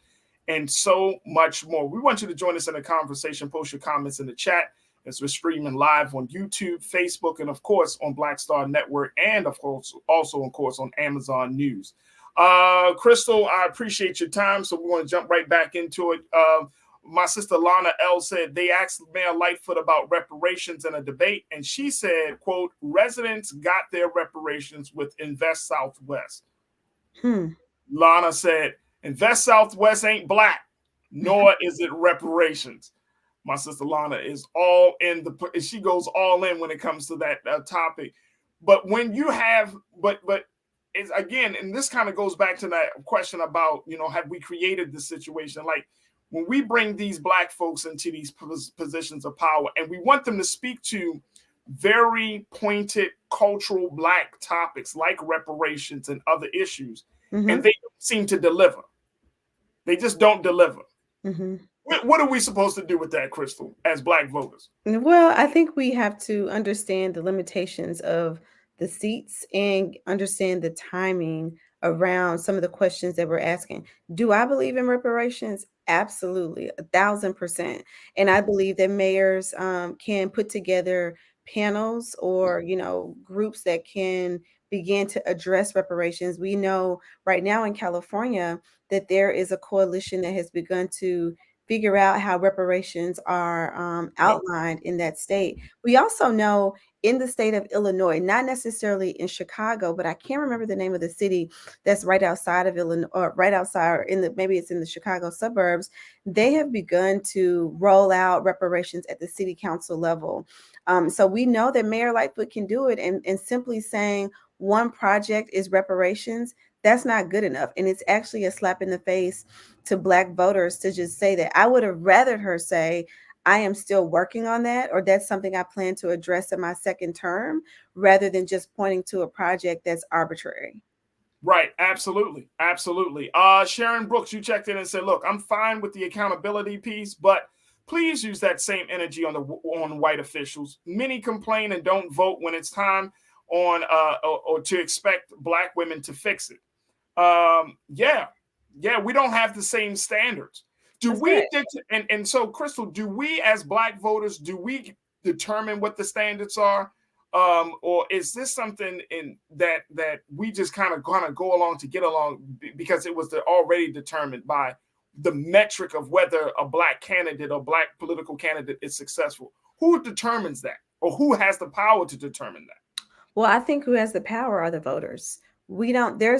and so much more. We want you to join us in the conversation. Post your comments in the chat as we're streaming live on YouTube, Facebook, and of course on Black Star Network, and of course also on Amazon News. Crystal, I appreciate your time, so we want to jump right back into it. My sister Lana L said they asked Mayor Lightfoot about reparations in a debate, and she said, quote, residents got their reparations with Invest Southwest. Lana said, Invest Southwest ain't black, nor is it reparations. My sister Lana is all in she goes all in when it comes to that topic. But when you have, but it's, again, and this kind of goes back to that question about, have we created this situation? Like, when we bring these black folks into these positions of power and we want them to speak to very pointed cultural black topics like reparations and other issues, and they don't seem to deliver. They just don't deliver. What are we supposed to do with that, Crystal, as black voters? Well, I think we have to understand the limitations of the seats and understand the timing around some of the questions that we're asking. Do I believe in reparations? Absolutely, 1,000%. And I believe that mayors can put together panels or, groups that can begin to address reparations. We know right now in California that there is a coalition that has begun to figure out how reparations are outlined in that state. We also know in the state of Illinois, not necessarily in Chicago, but I can't remember the name of the city that's right outside of Illinois, or right outside maybe it's in the Chicago suburbs. They have begun to roll out reparations at the city council level. So we know that Mayor Lightfoot can do it, and simply saying one project is reparations, that's not good enough. And it's actually a slap in the face to black voters to just say that. I would have rather her say, I am still working on that, or that's something I plan to address in my second term, rather than just pointing to a project that's arbitrary. Right. Absolutely. Absolutely. Sharon Brooks, you checked in and said, look, I'm fine with the accountability piece, but please use that same energy on white officials. Many complain and don't vote when it's time or to expect black women to fix it. Yeah, we don't have the same standards. So, Crystal, do we as black voters, do we determine what the standards are? Or is this something that we just kind of go along to get along because it was already determined by the metric of whether a black candidate or black political candidate is successful? Who determines that, or who has the power to determine that? Well, I think who has the power are the voters. We don't tap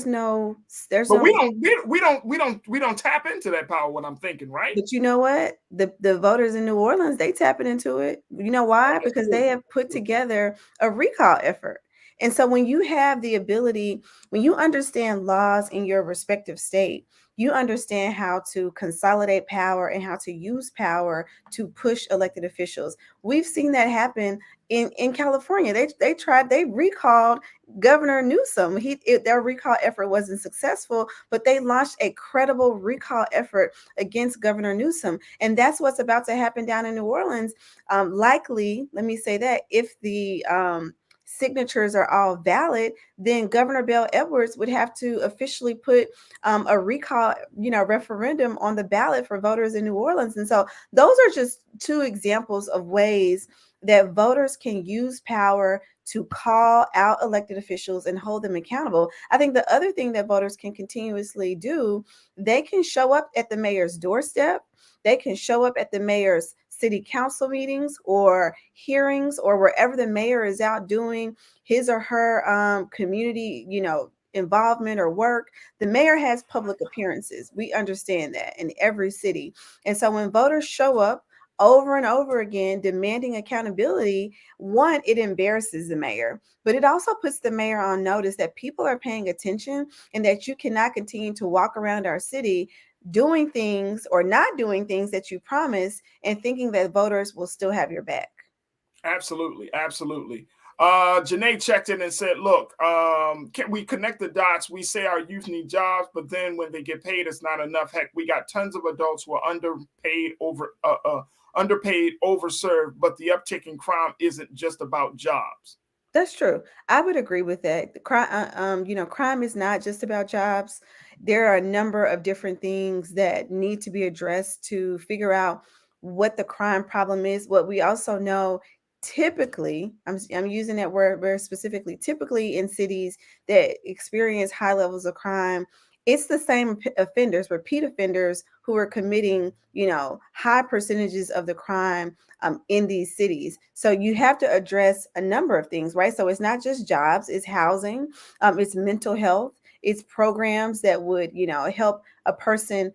into that power, what I'm thinking, right? But you know what? The voters in New Orleans, they tapping into it. You know why? Because they have put together a recall effort. And so when you have the ability, when you understand laws in your respective state, you understand how to consolidate power and how to use power to push elected officials. We've seen that happen in California. They recalled Governor Newsom. Their recall effort wasn't successful, but they launched a credible recall effort against Governor Newsom. And that's what's about to happen down in New Orleans. Likely, let me say that, if the signatures are all valid, then Governor Bell Edwards would have to officially put a recall, referendum on the ballot for voters in New Orleans. And so those are just two examples of ways that voters can use power to call out elected officials and hold them accountable. I think the other thing that voters can continuously do, they can show up at the mayor's doorstep. They can show up at the mayor's city council meetings or hearings, or wherever the mayor is out doing his or her community, involvement or work. The mayor has public appearances. We understand that in every city. And so when voters show up over and over again demanding accountability, one, it embarrasses the mayor, but it also puts the mayor on notice that people are paying attention and that you cannot continue to walk around our city doing things or not doing things that you promise and thinking that voters will still have your back. Absolutely. Absolutely. Janae checked in and said, look, can we connect the dots? We say our youth need jobs, but then when they get paid, it's not enough. Heck, we got tons of adults who are underpaid, overserved, but the uptick in crime isn't just about jobs. That's true. I would agree with that. Crime is not just about jobs. There are a number of different things that need to be addressed to figure out what the crime problem is. What we also know, typically, I'm using that word very specifically, typically in cities that experience high levels of crime, it's the same offenders, repeat offenders who are committing, high percentages of the crime in these cities. So you have to address a number of things, right? So it's not just jobs, it's housing, it's mental health, it's programs that would, help a person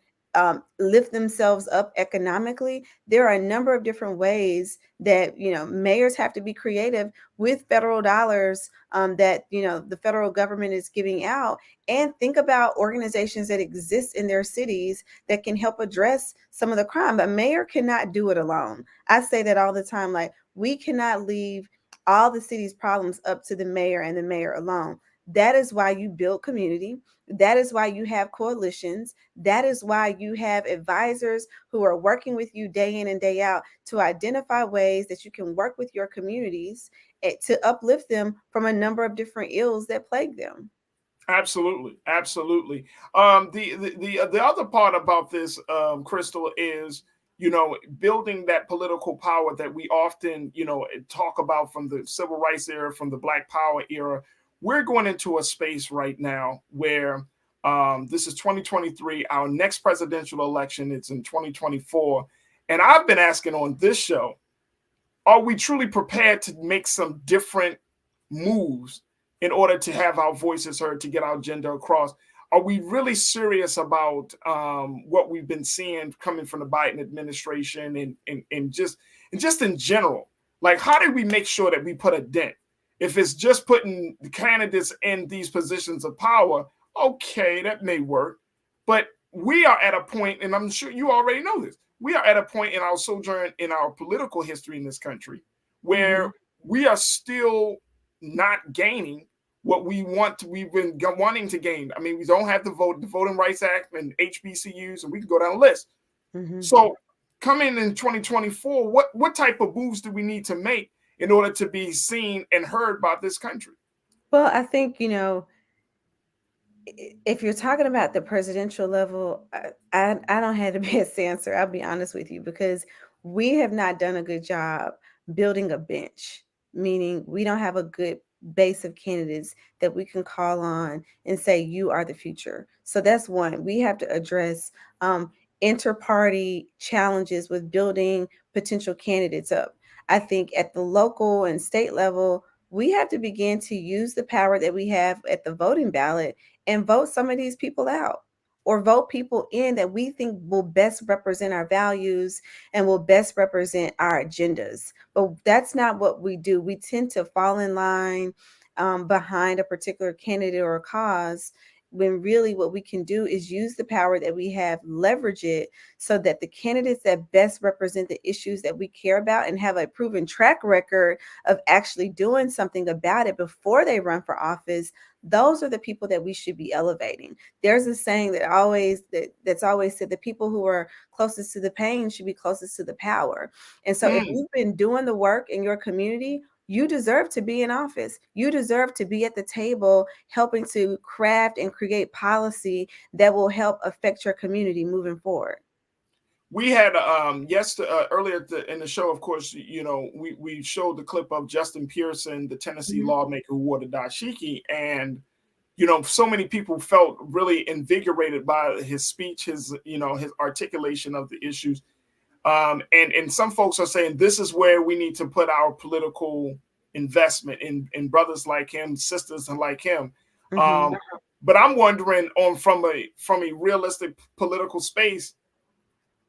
lift themselves up economically. There are a number of different ways that, mayors have to be creative with federal dollars that, the federal government is giving out, and think about organizations that exist in their cities that can help address some of the crime. A mayor cannot do it alone. I say that all the time. Like, we cannot leave all the city's problems up to the mayor and the mayor alone. That is why you build community. That is why you have coalitions. That is why you have advisors who are working with you day in and day out to identify ways that you can work with your communities to uplift them from a number of different ills that plague them. Absolutely. The other part about this, Crystal, is building that political power that we often talk about from the civil rights era, from the Black Power era. We're going into a space right now where this is 2023. Our next presidential election is in 2024, and I've been asking on this show, are we truly prepared to make some different moves in order to have our voices heard, to get our agenda across? Are we really serious about what we've been seeing coming from the Biden administration and just in general? Like, how do we make sure that we put a dent? If it's just putting the candidates in these positions of power, okay, that may work. But we are at a point, and I'm sure you already know this, we are at a point in our sojourn, in our political history in this country, where we are still not gaining what we've been wanting to gain. I mean, we don't have the Voting Rights Act and HBCUs, and we can go down the list. So coming in 2024, what type of moves do we need to make in order to be seen and heard by this country? Well, I think, if you're talking about the presidential level, I don't have the best answer. I'll be honest with you, because we have not done a good job building a bench, meaning we don't have a good base of candidates that we can call on and say, you are the future. So that's one. We have to address inter-party challenges with building potential candidates up. I think at the local and state level, we have to begin to use the power that we have at the voting ballot and vote some of these people out, or vote people in that we think will best represent our values and will best represent our agendas. But that's not what we do. We tend to fall in line behind a particular candidate or a cause, when really what we can do is use the power that we have, leverage it so that the candidates that best represent the issues that we care about and have a proven track record of actually doing something about it before they run for office, those are the people that we should be elevating. There's a saying that's always said, the people who are closest to the pain should be closest to the power. And so if you've been doing the work in your community, you deserve to be in office. You deserve to be at the table helping to craft and create policy that will help affect your community moving forward. We had earlier in the show, of course, we showed the clip of Justin Pearson, the Tennessee lawmaker who wore the dashiki, and so many people felt really invigorated by his speech, his articulation of the issues. And some folks are saying this is where we need to put our political investment in brothers like him, sisters like him. But I'm wondering, from a realistic political space,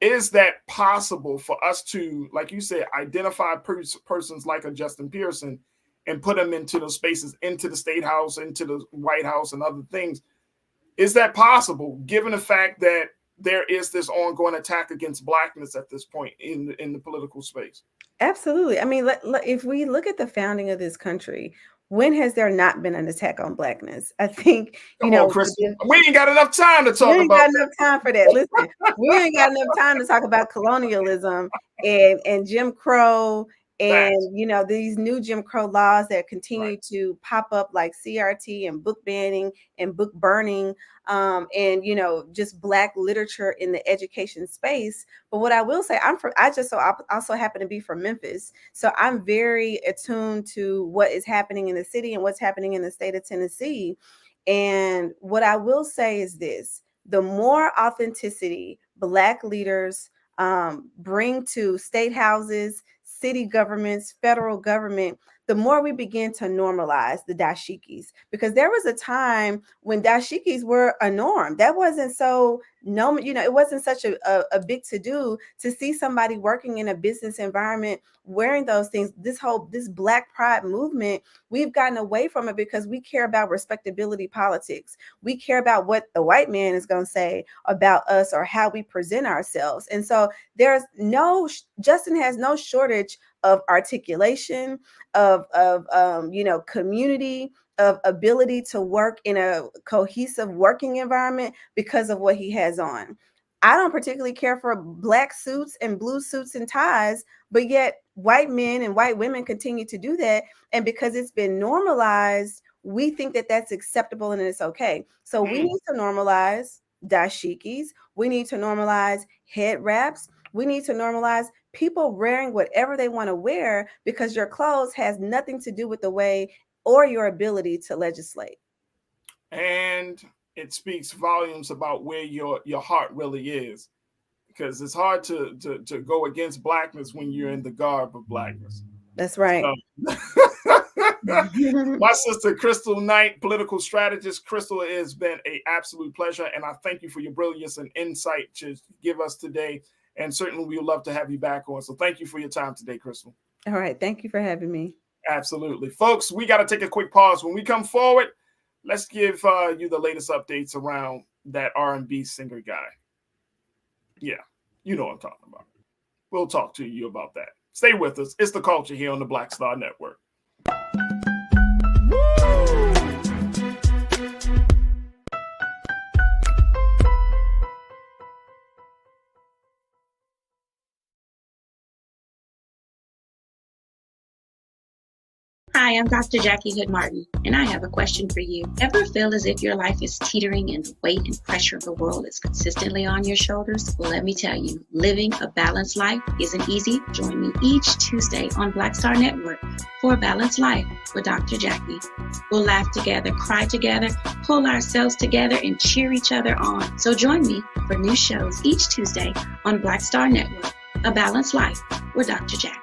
is that possible for us to, like you said, identify persons like a Justin Pearson and put them into those spaces, into the State House, into the White House and other things? Is that possible, given the fact that there is this ongoing attack against Blackness at this point in the political space? Absolutely. I mean, if we look at the founding of this country, when has there not been an attack on Blackness? I think, Come on, Chris. We ain't got enough time to talk about. We ain't got enough time for that. Listen, we ain't got enough time to talk about colonialism and Jim Crow and these new Jim Crow laws that continue to pop up, like CRT and book banning and book burning, and just Black literature in the education space. But what I will say, I also happen to be from Memphis, so I'm very attuned to what is happening in the city and what's happening in the state of Tennessee. And what I will say is this: the more authenticity Black leaders bring to state houses, city governments, federal government, the more we begin to normalize the dashikis. Because there was a time when dashikis were a norm. That wasn't it wasn't such a big to-do to see somebody working in a business environment wearing those things. This Black pride movement, we've gotten away from it because we care about respectability politics. We care about what the white man is going to say about us or how we present ourselves. And so Justin has no shortage of articulation, of community, of ability to work in a cohesive working environment because of what he has on. I don't particularly care for Black suits and blue suits and ties, but yet white men and white women continue to do that. And because it's been normalized, we think that that's acceptable and it's okay. So we need to normalize dashikis. We need to normalize head wraps. We need to normalize people wearing whatever they want to wear, because your clothes has nothing to do with the way or your ability to legislate. And it speaks volumes about where your heart really is, because it's hard to go against Blackness when you're in the garb of Blackness. That's right. My sister, Crystal Knight, political strategist. Crystal, it has been an absolute pleasure, and I thank you for your brilliance and insight to give us today. And certainly we would love to have you back on. So thank you for your time today, Crystal. All right. Thank you for having me. Absolutely. Folks, we got to take a quick pause. When we come forward, let's give you the latest updates around that R&B singer guy. Yeah, you know what I'm talking about. We'll talk to you about that. Stay with us. It's The Culture here on the Black Star Network. Hi, I'm Dr. Jackie Hood Martin, and I have a question for you. Ever feel as if your life is teetering and the weight and pressure of the world is consistently on your shoulders? Well, let me tell you, living a balanced life isn't easy. Join me each Tuesday on Black Star Network for A Balanced Life with Dr. Jackie. We'll laugh together, cry together, pull ourselves together, and cheer each other on. So join me for new shows each Tuesday on Black Star Network, A Balanced Life with Dr. Jackie.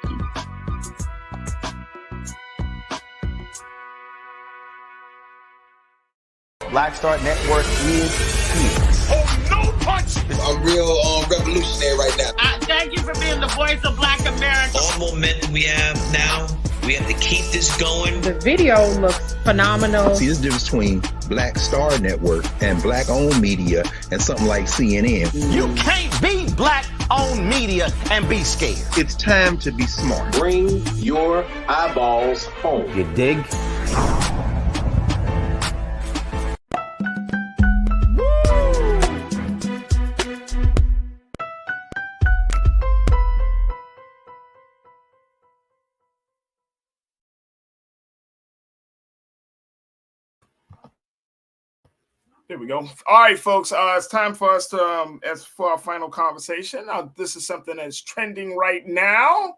Black Star Network is here. Oh, no punch! I'm real revolutionary right now. Thank you for being the voice of Black America. All momentum we have now, we have to keep this going. The video looks phenomenal. See, there's a difference between Black Star Network and Black-owned media and something like CNN. You can't be Black-owned media and be scared. It's time to be smart. Bring your eyeballs home. You dig? There we go. All right, folks. It's time for us to, as for our final conversation. This is something that's trending right now,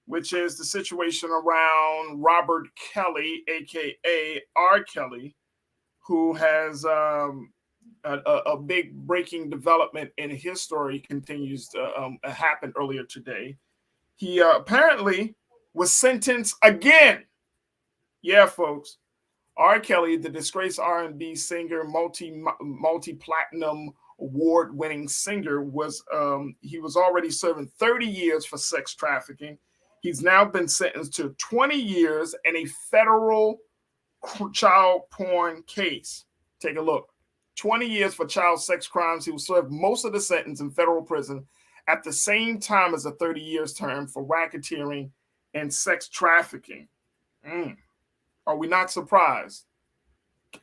which is the situation around Robert Kelly, aka R. Kelly, who has a big breaking development in his story continues to happen earlier today. He apparently was sentenced again. Yeah, folks. R. Kelly, the disgraced R&B singer, multi-platinum award-winning singer, was already serving 30 years for sex trafficking. He's now been sentenced to 20 years in a federal child porn case. Take a look. 20 years for child sex crimes. He will serve most of the sentence in federal prison at the same time as a 30 years term for racketeering and sex trafficking. Are we not surprised?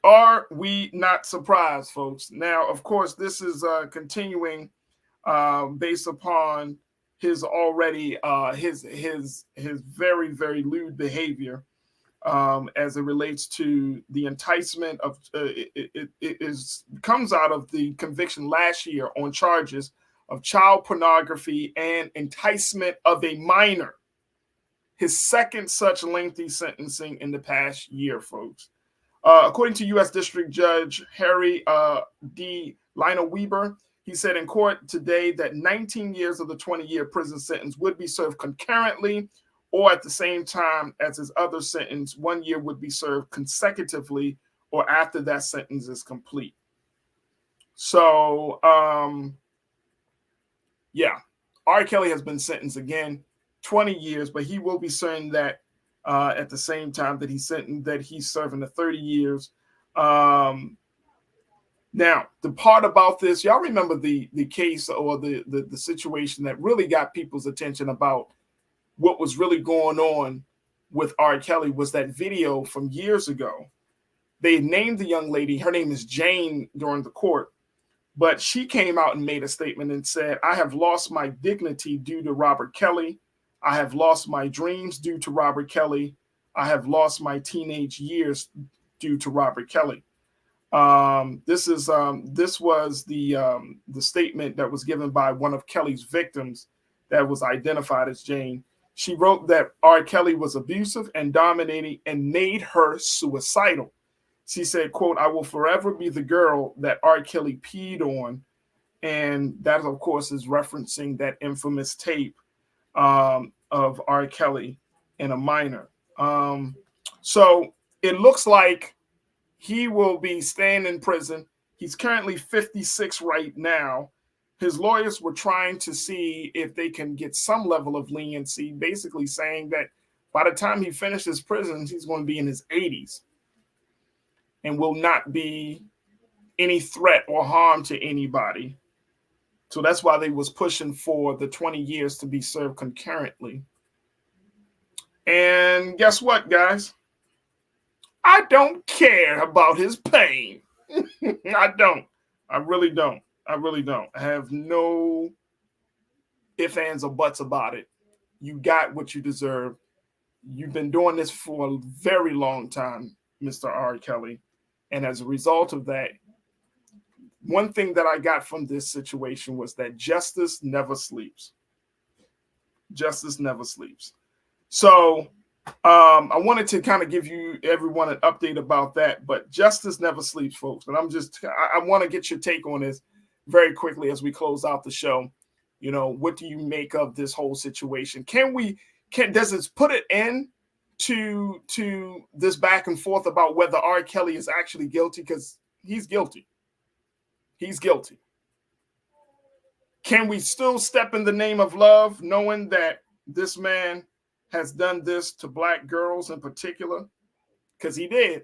Are we not surprised, folks? Now, of course, this is continuing based upon his already his very, very lewd behavior as it relates to the enticement of it comes out of the conviction last year on charges of child pornography and enticement of a minor. His second such lengthy sentencing in the past year, folks. According to U.S. District Judge Harry D. Lionel Weber, he said in court today that 19 years of the 20-year prison sentence would be served concurrently or at the same time as his other sentence. 1 year would be served consecutively or after that sentence is complete. So, yeah, R. Kelly has been sentenced again, 20 years, but he will be serving that at the same time that he's serving the 30 years. Now, the part about this, y'all remember the case or the situation that really got people's attention about what was really going on with R. Kelly was that video from years ago. They named the young lady, her name is Jane, during the court, but she came out and made a statement and said, "I have lost my dignity due to Robert Kelly. I have lost my dreams due to Robert Kelly. I have lost my teenage years due to Robert Kelly." This was the statement that was given by one of Kelly's victims that was identified as Jane. She wrote that R. Kelly was abusive and dominating and made her suicidal. She said, quote, "I will forever be the girl that R. Kelly peed on." And that, of course, is referencing that infamous tape of R. Kelly and a minor. So it looks like he will be staying in prison. He's currently 56 right now. His lawyers were trying to see if they can get some level of leniency, basically saying that by the time he finishes prison, he's going to be in his 80s and will not be any threat or harm to anybody. So that's why they was pushing for the 20 years to be served concurrently. And guess what, guys? I don't care about his pain. I don't. I really don't. I really don't. I have no ifs, ands, or buts about it. You got what you deserve. You've been doing this for a very long time, Mr. R. Kelly. And as a result of that, one thing that I got from this situation was that justice never sleeps. Justice never sleeps. So I wanted to kind of give everyone an update about that, but justice never sleeps, folks. And I want to get your take on this very quickly as we close out the show. You know, what do you make of this whole situation? Does it put an end to this back and forth about whether R. Kelly is actually guilty? Because he's guilty. He's guilty. Can we still step in the name of love, knowing that this man has done this to Black girls in particular? Because he did.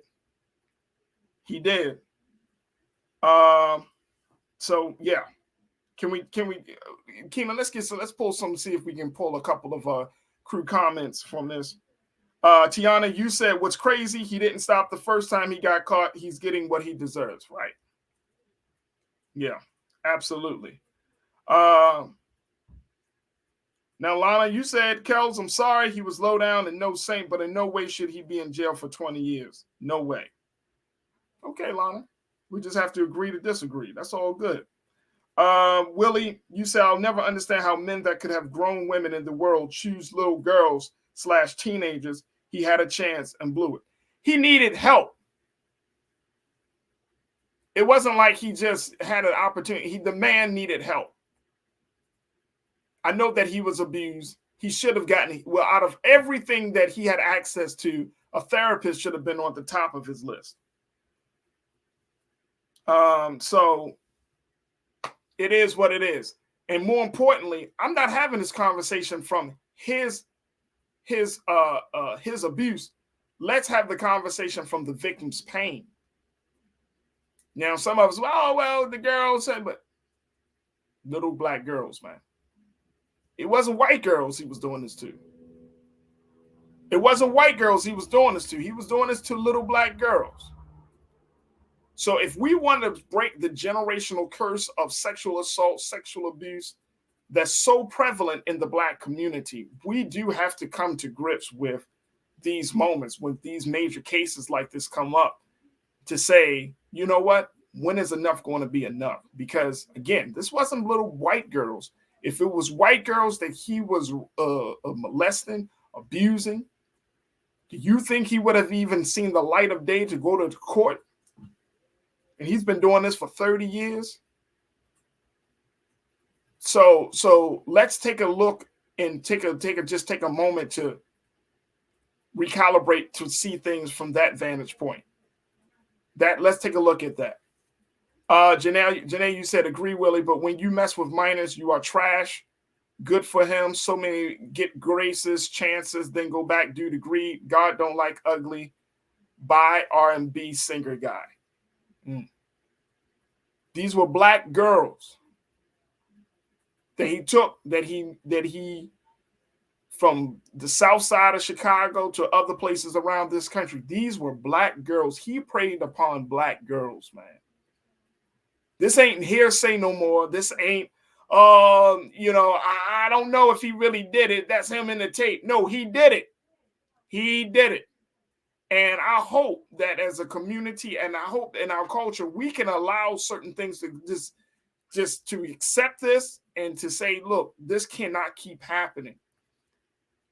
He did. So yeah. Can we Keeman, let's pull some, see if we can pull a couple of crew comments from this. Tiana, you said what's crazy, he didn't stop the first time he got caught. He's getting what he deserves, right? Yeah, absolutely. Now, Lana, you said, Kels, I'm sorry, he was low down and no saint, but in no way should he be in jail for 20 years. No way. Okay, Lana, we just have to agree to disagree. That's all good. Willie, you said, I'll never understand how men that could have grown women in the world choose little girls / teenagers. He had a chance and blew it. He needed help. It wasn't like he just had an opportunity. The man needed help. I know that he was abused. He should have gotten, well, out of everything that he had access to, a therapist should have been on the top of his list. So it is what it is. And more importantly, I'm not having this conversation from his abuse. Let's have the conversation from the victim's pain. Now, some of us, oh, well, the girls said, but little Black girls, man. It wasn't white girls he was doing this to. It wasn't white girls he was doing this to. He was doing this to little black girls. So if we want to break the generational curse of sexual assault, sexual abuse that's so prevalent in the black community, we do have to come to grips with these moments when these major cases like this come up to say, you know what, when is enough going to be enough? Because again, this wasn't little white girls. If it was white girls that he was molesting, abusing, do you think he would have even seen the light of day to go to court? And he's been doing this for 30 years. So let's take a look and take a moment to recalibrate to see things from that vantage point. Let's take a look at that. Janae, you said agree, Willie, but when you mess with minors, you are trash. Good for him. So many get graces, chances, then go back due to greed. God don't like ugly. By R&B singer guy. These were black girls that he took, that he from the south side of Chicago to other places around this country. These were black girls. He preyed upon black girls, man. This ain't hearsay no more. This ain't, I don't know if he really did it. That's him in the tape. No, he did it. He did it. And I hope that as a community, and I hope in our culture, we can allow certain things to just to accept this and to say, look, this cannot keep happening.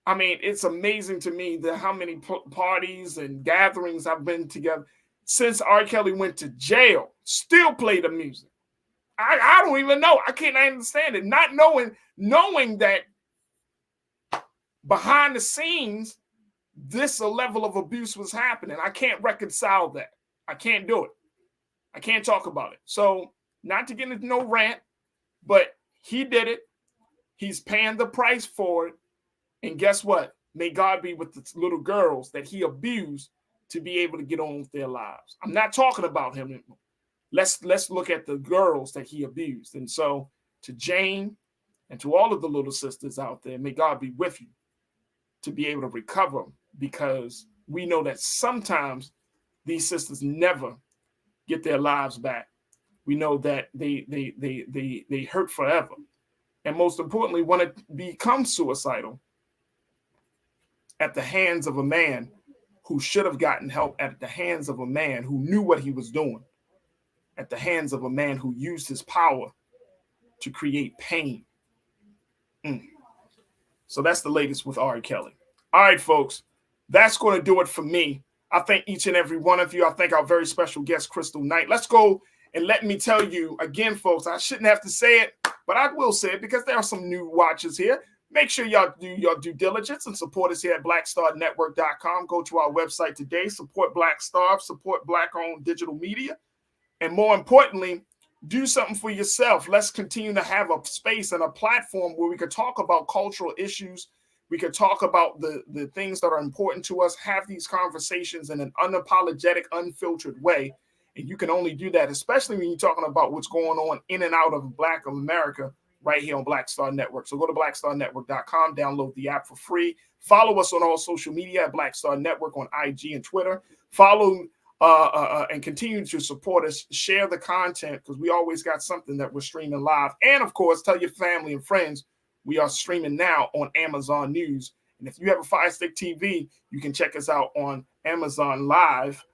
I mean, it's amazing to me that how many parties and gatherings I've been together since R. Kelly went to jail, still play the music. I don't even know. I can't understand it. Not knowing that behind the scenes, this level of abuse was happening. I can't reconcile that. I can't do it. I can't talk about it. So not to get into no rant, but he did it. He's paying the price for it. And guess what? May God be with the little girls that he abused to be able to get on with their lives. I'm not talking about him anymore. Let's look at the girls that he abused. And so to Jane and to all of the little sisters out there, may God be with you to be able to recover, because we know that sometimes these sisters never get their lives back. We know that they hurt forever. And most importantly, want to become suicidal at the hands of a man who should have gotten help, at the hands of a man who knew what he was doing, at the hands of a man who used his power to create pain. So that's the latest with R. Kelly. All right, folks, that's going to do it for me. I thank each and every one of you. I thank our very special guest, Crystal Knight. Let's go and let me tell you again, folks, I shouldn't have to say it, but I will say it because there are some new watchers here. Make sure y'all do your due diligence and support us here at blackstarnetwork.com. Go to our website today, support Black Star, support Black-owned digital media. And more importantly, do something for yourself. Let's continue to have a space and a platform where we could talk about cultural issues. We could talk about the things that are important to us, have these conversations in an unapologetic, unfiltered way. And you can only do that, especially when you're talking about what's going on in and out of Black America right here on Black Star Network. So go to blackstarnetwork.com, download the app for free. Follow us on all social media at Black Star Network on IG and Twitter. Follow and continue to support us. Share the content because we always got something that we're streaming live. And, of course, tell your family and friends we are streaming now on Amazon News. And if you have a Fire Stick TV, you can check us out on Amazon Live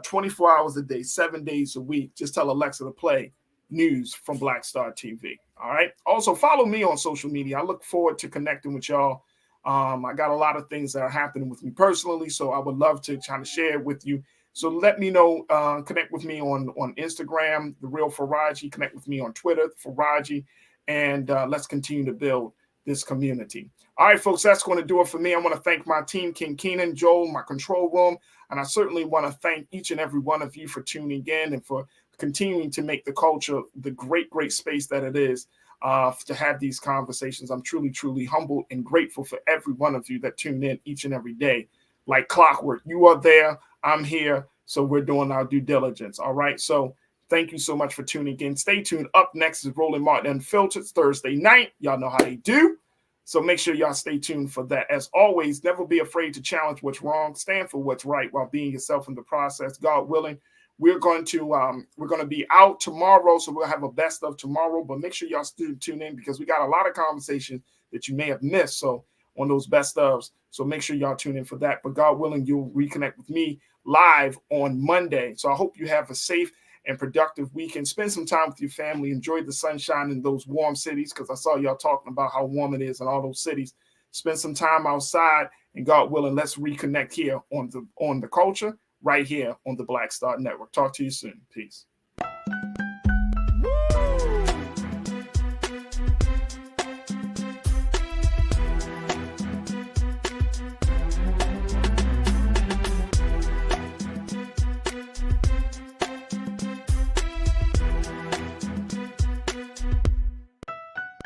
24 hours a day, 7 days a week. Just tell Alexa to play news from Black Star TV. All right. Also, follow me on social media. I look forward to connecting with y'all. I got a lot of things that are happening with me personally, so I would love to try to share with you. So let me know. Connect with me on Instagram, The Real Farajii. Connect with me on Twitter, Farajii. And let's continue to build this community. All right, folks, that's going to do it for me. I want to thank my team, King Keenan, Joel, my control room. And I certainly want to thank each and every one of you for tuning in and for continuing to make the culture the great, great space that it is to have these conversations. I'm truly, truly humbled and grateful for every one of you that tune in each and every day. Like clockwork, you are there, I'm here, so we're doing our due diligence. All right, so thank you so much for tuning in. Stay tuned. Up next is Roland Martin Unfiltered Thursday night. Y'all know how they do. So make sure y'all stay tuned for that. As always, never be afraid to challenge what's wrong. Stand for what's right while being yourself in the process. God willing, we're going to be out tomorrow, so we'll have a best of tomorrow. But make sure y'all still tune in because we got a lot of conversations that you may have missed. So on those best ofs, so make sure y'all tune in for that. But God willing, you'll reconnect with me live on Monday. So I hope you have a safe and productive weekend. Spend some time with your family. Enjoy the sunshine in those warm cities, because I saw y'all talking about how warm it is in all those cities. Spend some time outside, and God willing, let's reconnect here on the culture right here on the Black Star Network. Talk to you soon. Peace.